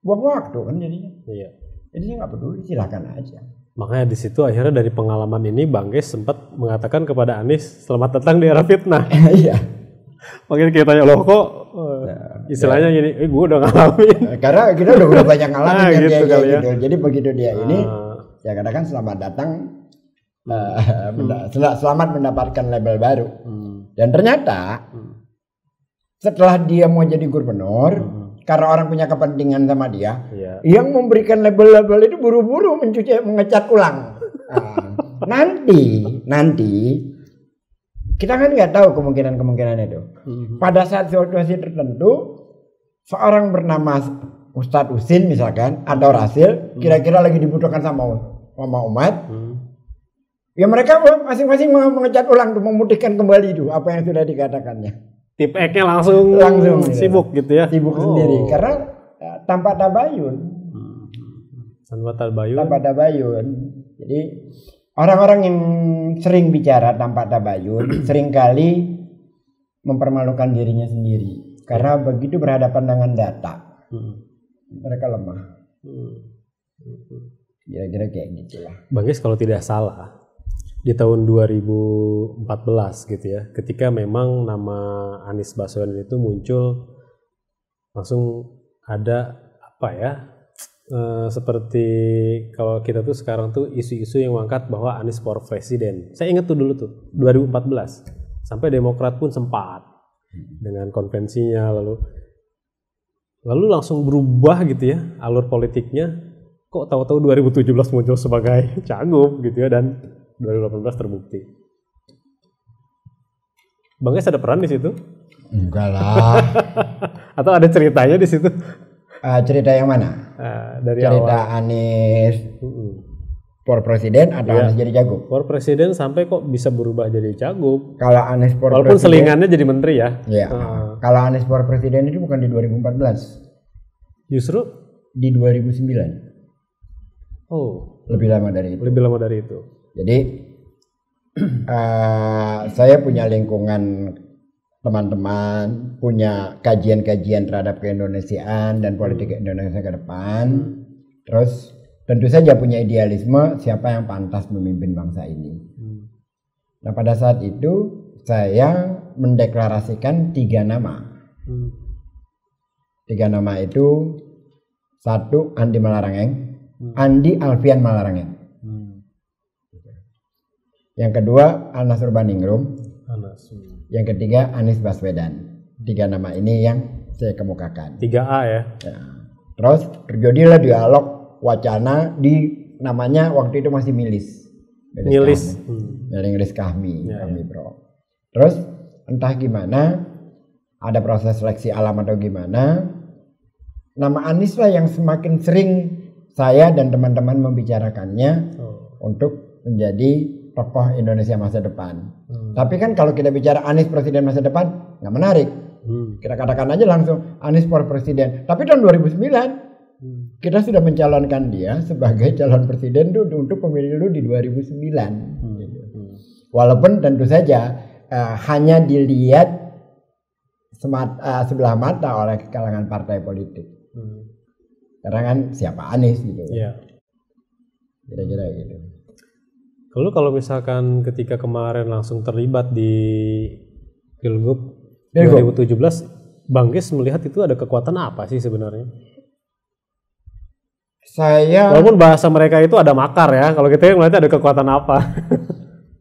Buang waktu kan jadinya. Iya. Jadi saya nggak peduli, silakan aja. Makanya di situ akhirnya dari pengalaman ini Bang Ges sempat mengatakan kepada Anies, selamat datang di era fitnah. Iya. Makanya kita tanya, loh kok istilahnya gini, gue udah ngalamin. Karena kita udah banyak ngalamin kan gitu dia, kali ya. Gitu. Jadi begitu dia ini, ya katakan selamat datang, selamat mendapatkan label baru. Dan ternyata setelah dia mau jadi gubernur, karena orang punya kepentingan sama dia, yang memberikan label-label itu buru-buru mengecat ulang. Nanti kita kan nggak tahu kemungkinan itu. Pada saat situasi tertentu, seorang bernama Ustadz Husin misalkan atau Rasil, kira-kira lagi dibutuhkan sama umat, ya mereka masing-masing mengecat ulang untuk memutihkan kembali itu apa yang sudah dikatakannya. Tip X-nya langsung sibuk gitu ya. Sibuk sendiri karena tanpa tabayun. Tanpa tabayun. Jadi orang-orang yang sering bicara tanpa tabayun seringkali mempermalukan dirinya sendiri karena begitu berhadapan dengan data. Mereka lemah. Kira-kira kayak gitulah. Bang Ges kalau tidak salah di tahun 2014 gitu ya, ketika memang nama Anies Baswedan itu muncul, langsung ada apa ya, seperti kalau kita tuh sekarang tuh isu-isu yang mengangkat bahwa Anies for presiden. Saya ingat tuh dulu tuh 2014 sampai Demokrat pun sempat dengan konvensinya, lalu langsung berubah gitu ya alur politiknya. Kok tahu-tahu 2017 muncul sebagai cagup gitu ya, dan 2018 terbukti. Bang Ges ada peran di situ? Enggak lah. Atau ada ceritanya di situ? Cerita yang mana? Dari cerita awal. Anies for presiden atau Anies jadi cagup? For presiden sampai kok bisa berubah jadi cagup? Kalau Anies for walaupun presiden, selingannya jadi menteri ya. Iya. Kalau Anies for presiden itu bukan di 2014. Justru di 2009. Oh, lebih lama dari itu. Lebih lama dari itu. Jadi saya punya lingkungan teman-teman, punya kajian-kajian terhadap keindonesiaan dan politik Indonesia ke depan. Terus tentu saja punya idealisme siapa yang pantas memimpin bangsa ini. Nah pada saat itu saya mendeklarasikan 3 nama. 3 nama itu, 1 Andi Malarangeng, Andi Alfian Malarangeng. Yang kedua Anas Urbaningrum. Yang ketiga Anies Baswedan. 3 nama ini yang saya kemukakan. 3A ya. Terus terjadilah dialog wacana di namanya waktu itu masih Milis. Milis Kahmi, Kahmi Pro. Terus entah gimana, ada proses seleksi alam atau gimana, nama Anies lah yang semakin sering saya dan teman-teman membicarakannya untuk menjadi tokoh Indonesia masa depan. Tapi kan kalau kita bicara Anies presiden masa depan, nggak menarik. Kita katakan aja langsung Anies for presiden. Tapi tahun 2009 kita sudah mencalonkan dia sebagai calon presiden untuk pemilu di 2009. Walaupun tentu saja hanya dilihat sebelah mata oleh kalangan partai politik. Karena kan siapa Anies gitu. Kira-kira gitu. Lalu kalau misalkan ketika kemarin langsung terlibat di Pilgub 2017, Bang Gis melihat itu ada kekuatan apa sih sebenarnya? Walaupun bahasa mereka itu ada makar ya, kalau kita melihatnya ada kekuatan apa?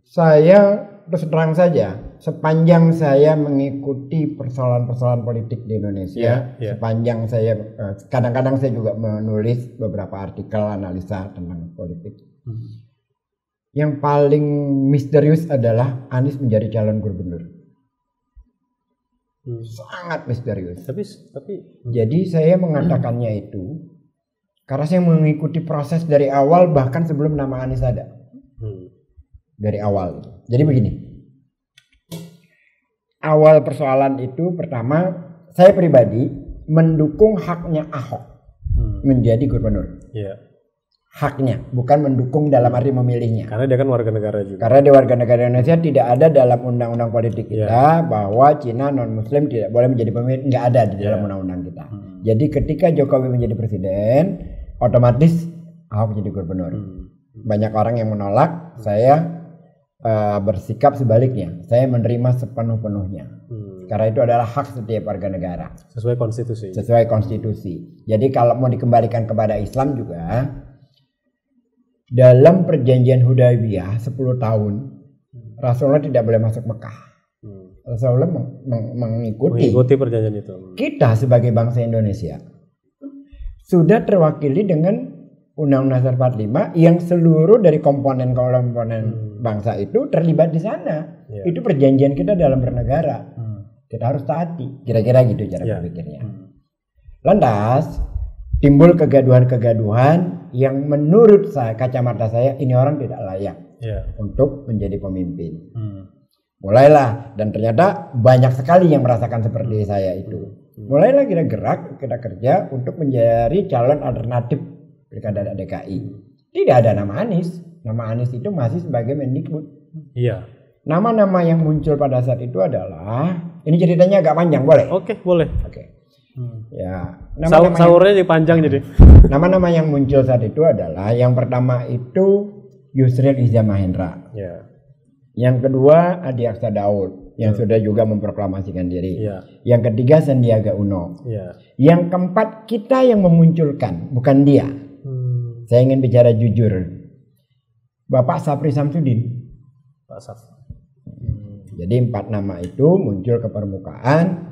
Saya terus terang saja, sepanjang saya mengikuti persoalan-persoalan politik di Indonesia, sepanjang saya kadang-kadang saya juga menulis beberapa artikel analisa tentang politik. Yang paling misterius adalah Anies menjadi calon gubernur. Sangat misterius. Tapi jadi saya mengatakannya itu karena saya mengikuti proses dari awal, bahkan sebelum nama Anies ada. Dari awal. Jadi begini. Awal persoalan itu pertama, saya pribadi mendukung haknya Ahok menjadi gubernur. Haknya, bukan mendukung dalam arti memilihnya. Karena dia kan warga negara juga. Karena dia warga negara Indonesia, tidak ada dalam undang-undang politik kita bahwa Cina non-Muslim tidak boleh menjadi pemimpin, nggak ada di dalam undang-undang kita. Jadi ketika Jokowi menjadi presiden, otomatis Ahok menjadi gubernur. Banyak orang yang menolak, saya bersikap sebaliknya. Saya menerima sepenuh-penuhnya. Karena itu adalah hak setiap warga negara. Sesuai konstitusi. Sesuai konstitusi. Jadi kalau mau dikembalikan kepada Islam juga, dalam perjanjian Hudaybiyah 10 tahun, Rasulullah tidak boleh masuk Mekah. Rasulullah mengikuti perjanjian itu. Kita sebagai bangsa Indonesia sudah terwakili dengan Undang-Undang 45 yang seluruh dari komponen-komponen bangsa itu terlibat di sana. Itu perjanjian kita dalam bernegara. Kita harus taati. Kira-kira gitu cara berpikirnya. Lantas timbul kegaduhan-kegaduhan yang menurut saya, kacamata saya, ini orang tidak layak untuk menjadi pemimpin. Mulailah, dan ternyata banyak sekali yang merasakan seperti saya itu. Mulailah kita gerak, kita kerja untuk menjadi calon alternatif Pilkada DKI. Tidak ada nama Anies. Nama Anies itu masih sebagai Mendikbud. Nama-nama yang muncul pada saat itu adalah, ini ceritanya agak panjang, boleh? Oke, boleh. Ya, sahurnya dipanjang jadi. Nama-nama yang muncul saat itu adalah, yang pertama itu Yusril Iza Mahendra. Yang kedua Adi Aksa Daud yang sudah juga memproklamasikan diri. Yang ketiga Sandiaga Uno. Yang keempat kita yang memunculkan, bukan dia. Saya ingin bicara jujur. Bapak Sapri Samsudin. Pak Saf. Jadi 4 nama itu muncul ke permukaan.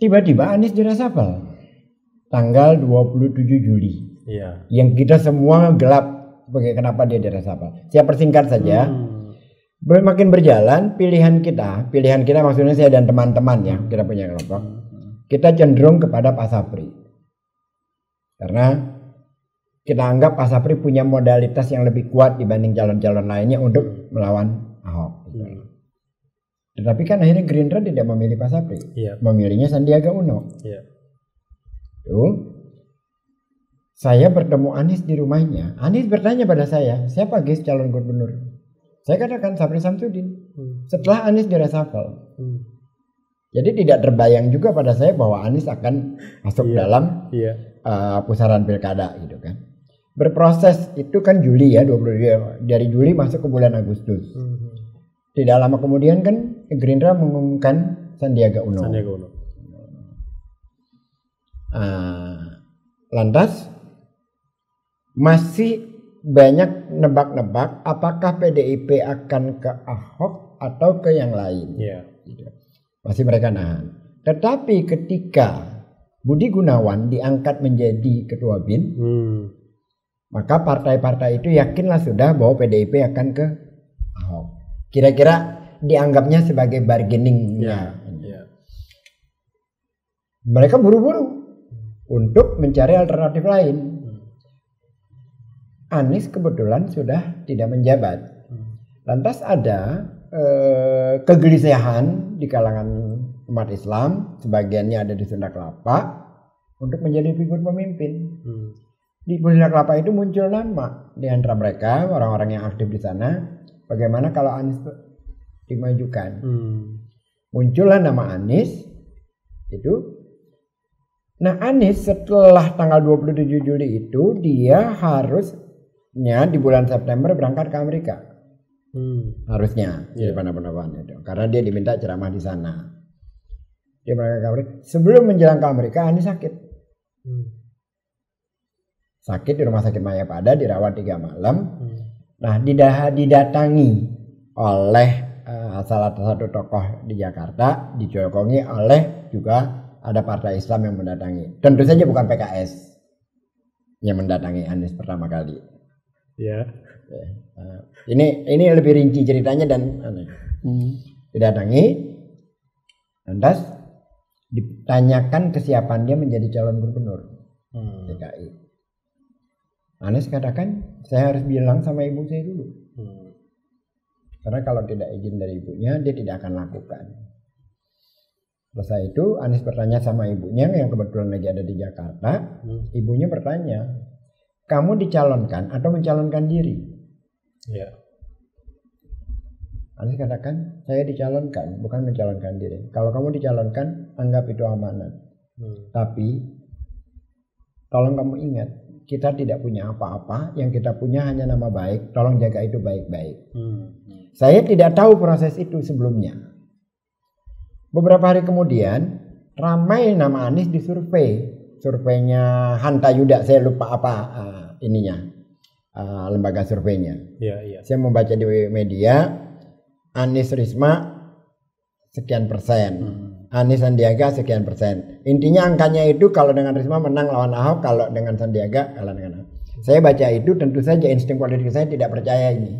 Tiba-tiba Anies diresapel tanggal 27 Juli. Yang kita semua gelap kenapa dia diresapel. Saya persingkat saja. Makin berjalan pilihan kita maksudnya saya dan teman-teman ya, kita punya kelompok. Kita cenderung kepada Pak Sapri. Karena kita anggap Pak Sapri punya modalitas yang lebih kuat dibanding calon-calon lainnya untuk melawan Ahok. Tetapi kan akhirnya Gerindra tidak memilih Pak Sapri, memilihnya Sandiaga Uno. Saya bertemu Anies di rumahnya. Anies bertanya pada saya, siapa guys calon gubernur? Saya katakan Sapri Samsudin. Setelah Anies diresapel. Jadi tidak terbayang juga pada saya bahwa Anies akan masuk dalam pusaran pilkada gitu kan. Berproses itu kan Juli ya, 20 dari Juli masuk ke bulan Agustus. Tidak lama kemudian kan Gerindra mengumumkan Sandiaga Uno. Lantas masih banyak nebak-nebak apakah PDIP akan ke Ahok atau ke yang lain. Masih mereka nahan. Tetapi ketika Budi Gunawan diangkat menjadi ketua BIN, maka partai-partai itu yakinlah sudah bahwa PDIP akan ke Ahok. Kira-kira dianggapnya sebagai bargainingnya. Mereka buru-buru untuk mencari alternatif lain. Anies kebetulan sudah tidak menjabat. Lantas ada kegelisahan di kalangan umat Islam, sebagiannya ada di Sunda Kelapa, untuk menjadi figur pemimpin. Di Sunda Kelapa itu muncul nama di antara mereka, orang-orang yang aktif di sana. Bagaimana kalau Anies dimajukan? Muncullah nama Anies itu. Nah, Anies setelah tanggal 27 Juli itu dia harusnya di bulan September berangkat ke Amerika. Harusnya di mana-mana itu. Karena dia diminta ceramah di sana. Dia berangkat ke Amerika. Sebelum menjelang ke Amerika, Anies sakit. Sakit di Rumah Sakit Mayapada, dirawat 3 malam. Nah, didatangi oleh salah satu tokoh di Jakarta, dijokongi oleh juga ada partai Islam yang mendatangi. Tentu saja bukan PKS yang mendatangi Anies pertama kali. Ini lebih rinci ceritanya dan didatangi, lantas ditanyakan kesiapan dia menjadi calon gubernur DKI. Anies katakan, saya harus bilang sama ibu saya dulu. Karena kalau tidak izin dari ibunya, dia tidak akan lakukan. Selesai itu, Anies bertanya sama ibunya yang kebetulan lagi ada di Jakarta. Ibunya bertanya, kamu dicalonkan atau mencalonkan diri? Anies katakan, saya dicalonkan, bukan mencalonkan diri. Kalau kamu dicalonkan, anggap itu amanat. Tapi, tolong kamu ingat, kita tidak punya apa-apa, yang kita punya hanya nama baik, tolong jaga itu baik-baik. Saya tidak tahu proses itu sebelumnya. Beberapa hari kemudian, ramai nama Anies di survei. Surveinya Hanta Yuda, saya lupa apa lembaga surveinya. Saya membaca di media, Anies Risma sekian persen. Anies Sandiaga sekian persen. Intinya angkanya itu kalau dengan Risma menang lawan Ahok, kalau dengan Sandiaga kalah dengan Ahok. Saya baca itu, tentu saja insting politik saya tidak percaya ini.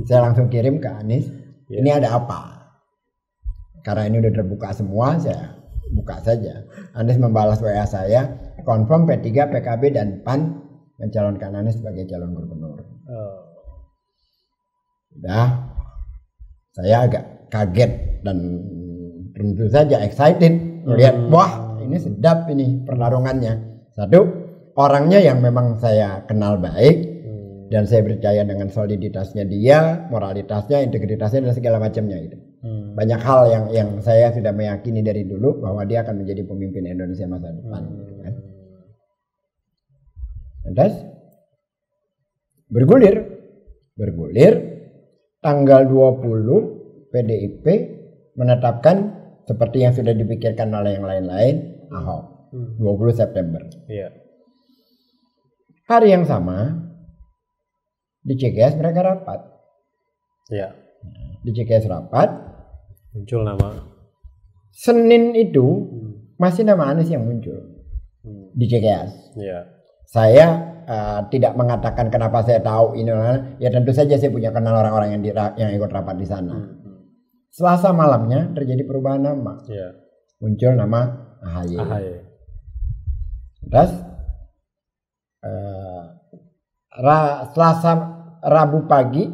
Saya langsung kirim ke Anies, ini ada apa? Karena ini udah terbuka semua, saya buka saja. Anies membalas WA saya, confirm P3, PKB dan PAN mencalonkan Anies sebagai calon gubernur. Udah, saya agak kaget dan tentu saja excited melihat wah ini sedap ini pertarungannya. Satu, orangnya yang memang saya kenal baik dan saya percaya dengan soliditasnya dia, moralitasnya, integritasnya dan segala macamnya itu. Banyak hal yang saya sudah meyakini dari dulu bahwa dia akan menjadi pemimpin Indonesia masa depan. Kan? Terus bergulir tanggal 20 PDIP menetapkan seperti yang sudah dipikirkan oleh yang lain-lain, Ahok. 20 September. Hari yang sama di CGS mereka rapat. Di CGS rapat, muncul nama. Senin itu masih nama Anies yang muncul di CGS. Saya tidak mengatakan kenapa saya tahu ini, ya tentu saja saya punya kenal orang-orang yang ikut rapat di sana. Selasa malamnya terjadi perubahan nama. Muncul nama AHY. Terus Selasa Rabu pagi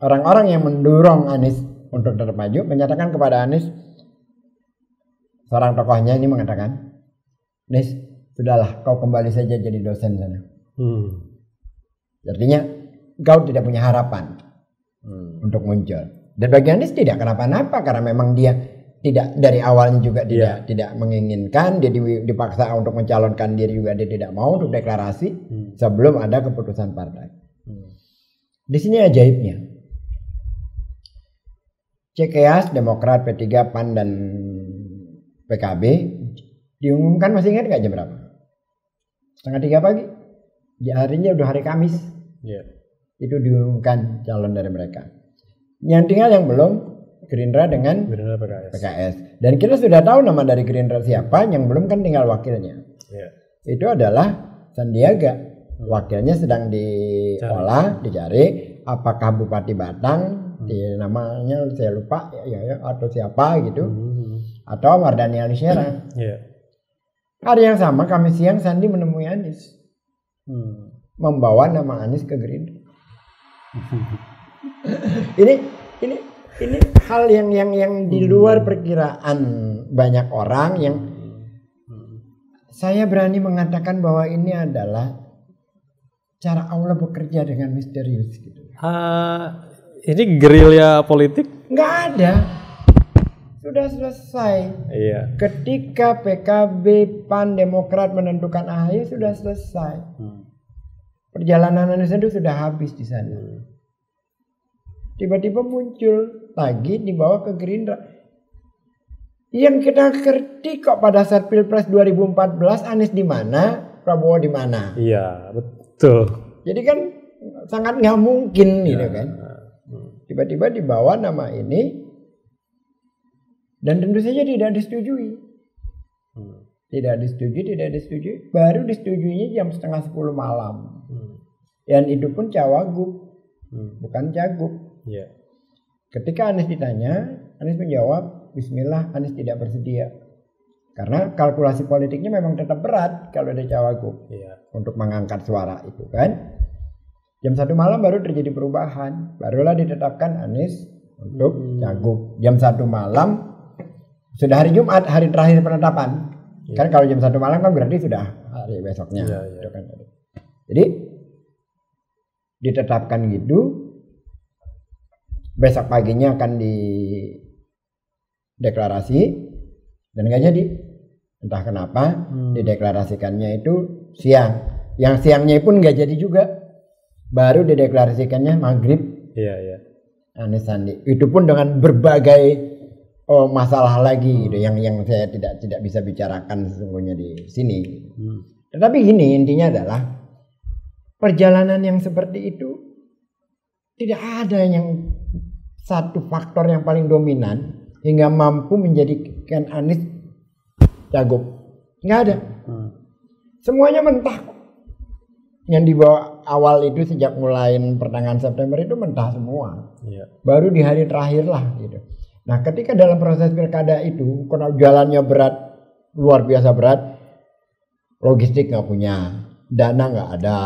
orang-orang yang mendorong Anies untuk tetap maju menyatakan kepada Anies, seorang tokohnya ini mengatakan, Anies, sudahlah kau kembali saja jadi dosen sana. Artinya kau tidak punya harapan untuk muncul. Dan bagi Anies tidak kenapa-napa karena memang dia tidak dari awalnya juga tidak menginginkan, dia dipaksa untuk mencalonkan diri juga dia tidak mau untuk deklarasi sebelum ada keputusan partai. Di sini ajaibnya. Cikeas, Demokrat, P3, PAN dan PKB diumumkan, masih ingat nggak jam berapa? 2:30 pagi. Di harinya udah hari Kamis. Itu diumumkan calon dari mereka. Yang tinggal yang belum Gerindra dengan PKS. Dan kita sudah tahu nama dari Gerindra siapa, yang belum kan tinggal wakilnya. Itu adalah Sandiaga. Wakilnya sedang diolah, dicari. Apakah Bupati Batang, namanya saya lupa ya, atau siapa gitu, atau Mardhani Alisera. Hari yang sama Kamis siang Sandi menemui Anies, membawa nama Anies ke Gerindra. ini hal yang di luar perkiraan banyak orang, yang saya berani mengatakan bahwa ini adalah cara Allah bekerja dengan misterius gitu. Ini gerilya politik? Nggak ada. Sudah selesai. Ketika PKB, PAN, Demokrat menentukan AHY, sudah selesai. Perjalanan Anies itu sudah habis di sana. Tiba-tiba muncul lagi dibawa ke Gerindra. Yang kita ngerti kok pada saat Pilpres 2014 Anies di mana, Prabowo di mana. Iya, betul. Jadi kan sangat nggak mungkin gitu kan. Tiba-tiba dibawa nama ini dan tentu saja tidak disetujui. Tidak disetujui. Baru disetujuinya jam 9:30 malam. Dan itu pun cawagup, bukan cagup. Ketika Anies ditanya, Anies menjawab, Bismillah, Anies tidak bersedia. Karena kalkulasi politiknya memang tetap berat kalau ada cawagup untuk mengangkat suara itu kan. Jam 1 malam baru terjadi perubahan, barulah ditetapkan Anies untuk cagup. Jam 1 malam sudah hari Jumat, hari terakhir penetapan. Kan kalau jam 1 malam kan berarti sudah hari besoknya. Jadi ditetapkan gitu. Besok paginya akan dideklarasi dan nggak jadi. Entah kenapa dideklarasikannya itu siang. Yang siangnya pun nggak jadi juga. Baru dideklarasikannya maghrib. Anies Sandi. Itu pun dengan berbagai masalah lagi gitu, yang saya tidak bisa bicarakan sesungguhnya di sini. Tetapi gini, intinya adalah perjalanan yang seperti itu tidak ada yang satu faktor yang paling dominan hingga mampu menjadikan Anies cagup. Nggak ada. Semuanya mentah. Yang dibawa awal itu sejak mulai pertengahan September itu mentah semua. Baru di hari terakhir lah gitu. Nah, ketika dalam proses pilkada itu, karena jalannya berat, luar biasa berat, logistik nggak punya, dana nggak ada.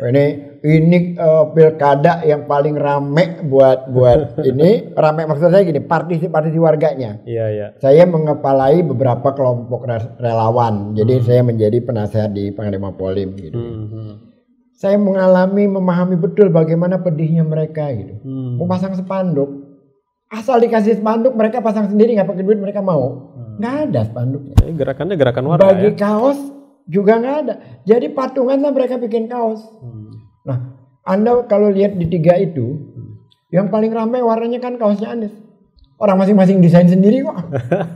Ini pilkada yang paling rame buat ini, rame maksud saya gini, partisipasi warganya. Saya mengepalai beberapa kelompok relawan, jadi saya menjadi penasehat di Panglima Polim gitu. Saya memahami betul bagaimana pedihnya mereka gitu. Mau pasang spanduk. Asal dikasih spanduk mereka pasang sendiri, nggak pakai duit mereka mau. Nggak ada spanduknya. Gerakannya gerakan warga. Bagi kaos juga nggak ada. Jadi patungan lah mereka bikin kaos. Nah, Anda kalau lihat di 3 itu, yang paling ramai warnanya kan kaosnya Anies. Orang masing-masing desain sendiri kok,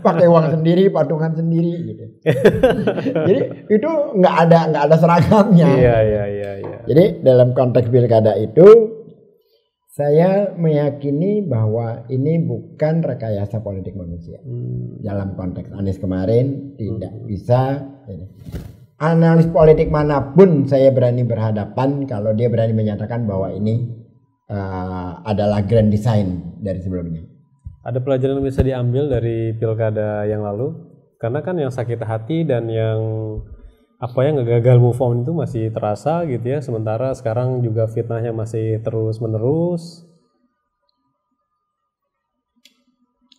pakai uang sendiri, patungan sendiri gitu. Jadi itu nggak ada seragamnya. Jadi dalam konteks pilkada itu, saya meyakini bahwa ini bukan rekayasa politik manusia. Dalam konteks Anies kemarin tidak bisa. Analis politik manapun saya berani berhadapan kalau dia berani menyatakan bahwa ini adalah grand design dari sebelumnya. Ada pelajaran yang bisa diambil dari pilkada yang lalu? Karena kan yang sakit hati dan yang gagal move on itu masih terasa gitu ya. Sementara sekarang juga fitnahnya masih terus menerus.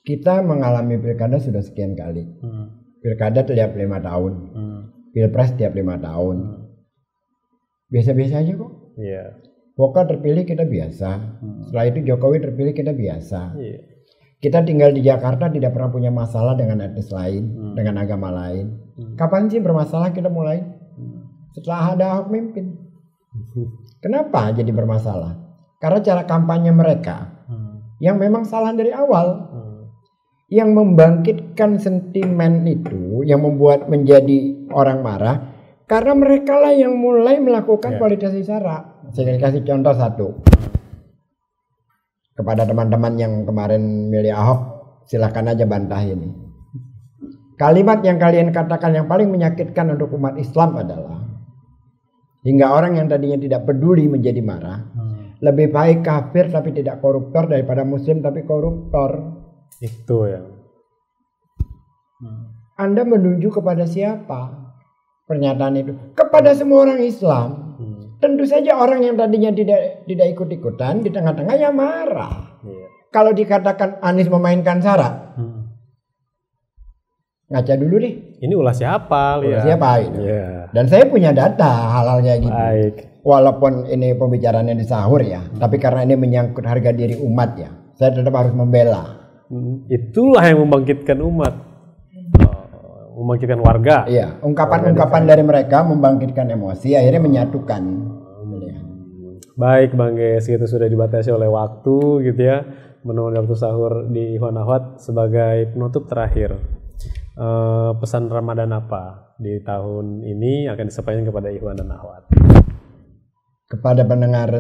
Kita mengalami pilkada sudah sekian kali. Pilkada tiap 5 tahun. Pilpres tiap 5 tahun. Biasa-biasa aja kok. Boka terpilih kita biasa. Setelah itu Jokowi terpilih kita biasa. Kita tinggal di Jakarta tidak pernah punya masalah dengan etnis lain, dengan agama lain. Kapan sih bermasalah kita mulai? Setelah ada Ahok mimpin. Kenapa jadi bermasalah? Karena cara kampanye mereka yang memang salah dari awal. Yang membangkitkan sentimen itu, yang membuat menjadi orang marah, karena mereka lah yang mulai melakukan politisasi sara. Saya kasih contoh satu. Kepada teman-teman yang kemarin milih Ahok, silakan aja bantah ini. Kalimat yang kalian katakan yang paling menyakitkan untuk umat Islam adalah, hingga orang yang tadinya tidak peduli menjadi marah. Lebih baik kafir tapi tidak koruptor daripada muslim tapi koruptor. Itu ya. Anda menuju kepada siapa? Pernyataan itu kepada semua orang Islam. Tentu saja orang yang tadinya tidak ikut-ikutan di tengah-tengahnya marah. Kalau dikatakan Anies memainkan sara, ngaca dulu deh. Ini ulah siapa? Ulah siapa itu? Dan saya punya data hal-hal kayak gitu. Baik. Walaupun ini pembicaraannya di sahur ya, tapi karena ini menyangkut harga diri umat ya, saya tetap harus membela. Itulah yang membangkitkan umat, membangkitkan warga. Iya, ungkapan-ungkapan dari mereka membangkitkan emosi, akhirnya menyatukan. Baik Bang Ges, itu sudah dibatasi oleh waktu gitu ya, menemani waktu sahur di Ikhwan Akhwat. Sebagai penutup terakhir, pesan Ramadan apa di tahun ini akan disampaikan kepada Ikhwan dan Akhwat? Kepada pendengar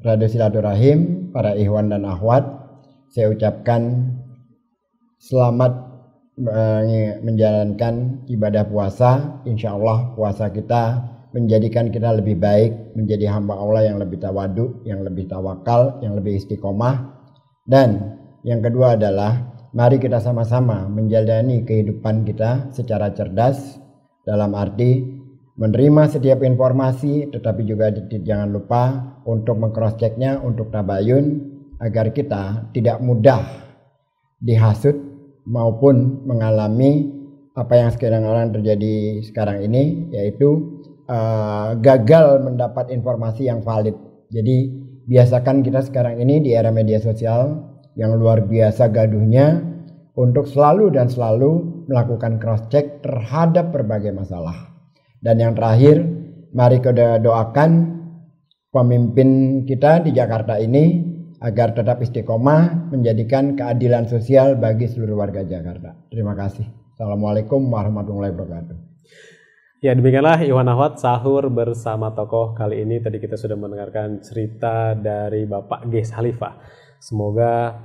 Radio Silaturahim, para Ikhwan dan Akhwat, saya ucapkan selamat menjalankan ibadah puasa. Insya Allah puasa kita menjadikan kita lebih baik, menjadi hamba Allah yang lebih tawadu, yang lebih tawakal, yang lebih istiqomah. Dan yang kedua adalah mari kita sama-sama menjalani kehidupan kita secara cerdas, dalam arti menerima setiap informasi, tetapi juga jangan lupa untuk meng-cross-checknya, untuk tabayun, agar kita tidak mudah dihasut maupun mengalami apa yang sekarang terjadi sekarang ini, yaitu gagal mendapat informasi yang valid. Jadi biasakan kita sekarang ini di era media sosial yang luar biasa gaduhnya untuk selalu melakukan cross-check terhadap berbagai masalah. Dan yang terakhir, mari kita doakan pemimpin kita di Jakarta ini agar tetap istiqomah menjadikan keadilan sosial bagi seluruh warga Jakarta. Terima kasih. Assalamualaikum warahmatullahi wabarakatuh. Ya, demikianlah Ikhwan Akhwat sahur bersama tokoh kali ini. Tadi kita sudah mendengarkan cerita dari Bapak Ges Khalifah. Semoga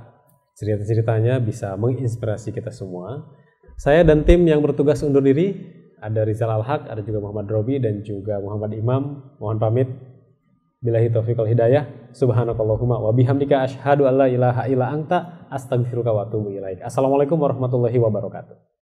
cerita-ceritanya bisa menginspirasi kita semua. Saya dan tim yang bertugas undur diri, ada Rizal Al-Haq, ada juga Muhammad Robi dan juga Muhammad Imam. Mohon pamit. Billahi taufiq wal hidayah. Subhanakallahumma wa bihamdika asyhadu an la ilaha illa anta astaghfiruka wa atubu ilaik. Assalamualaikum warahmatullahi wabarakatuh.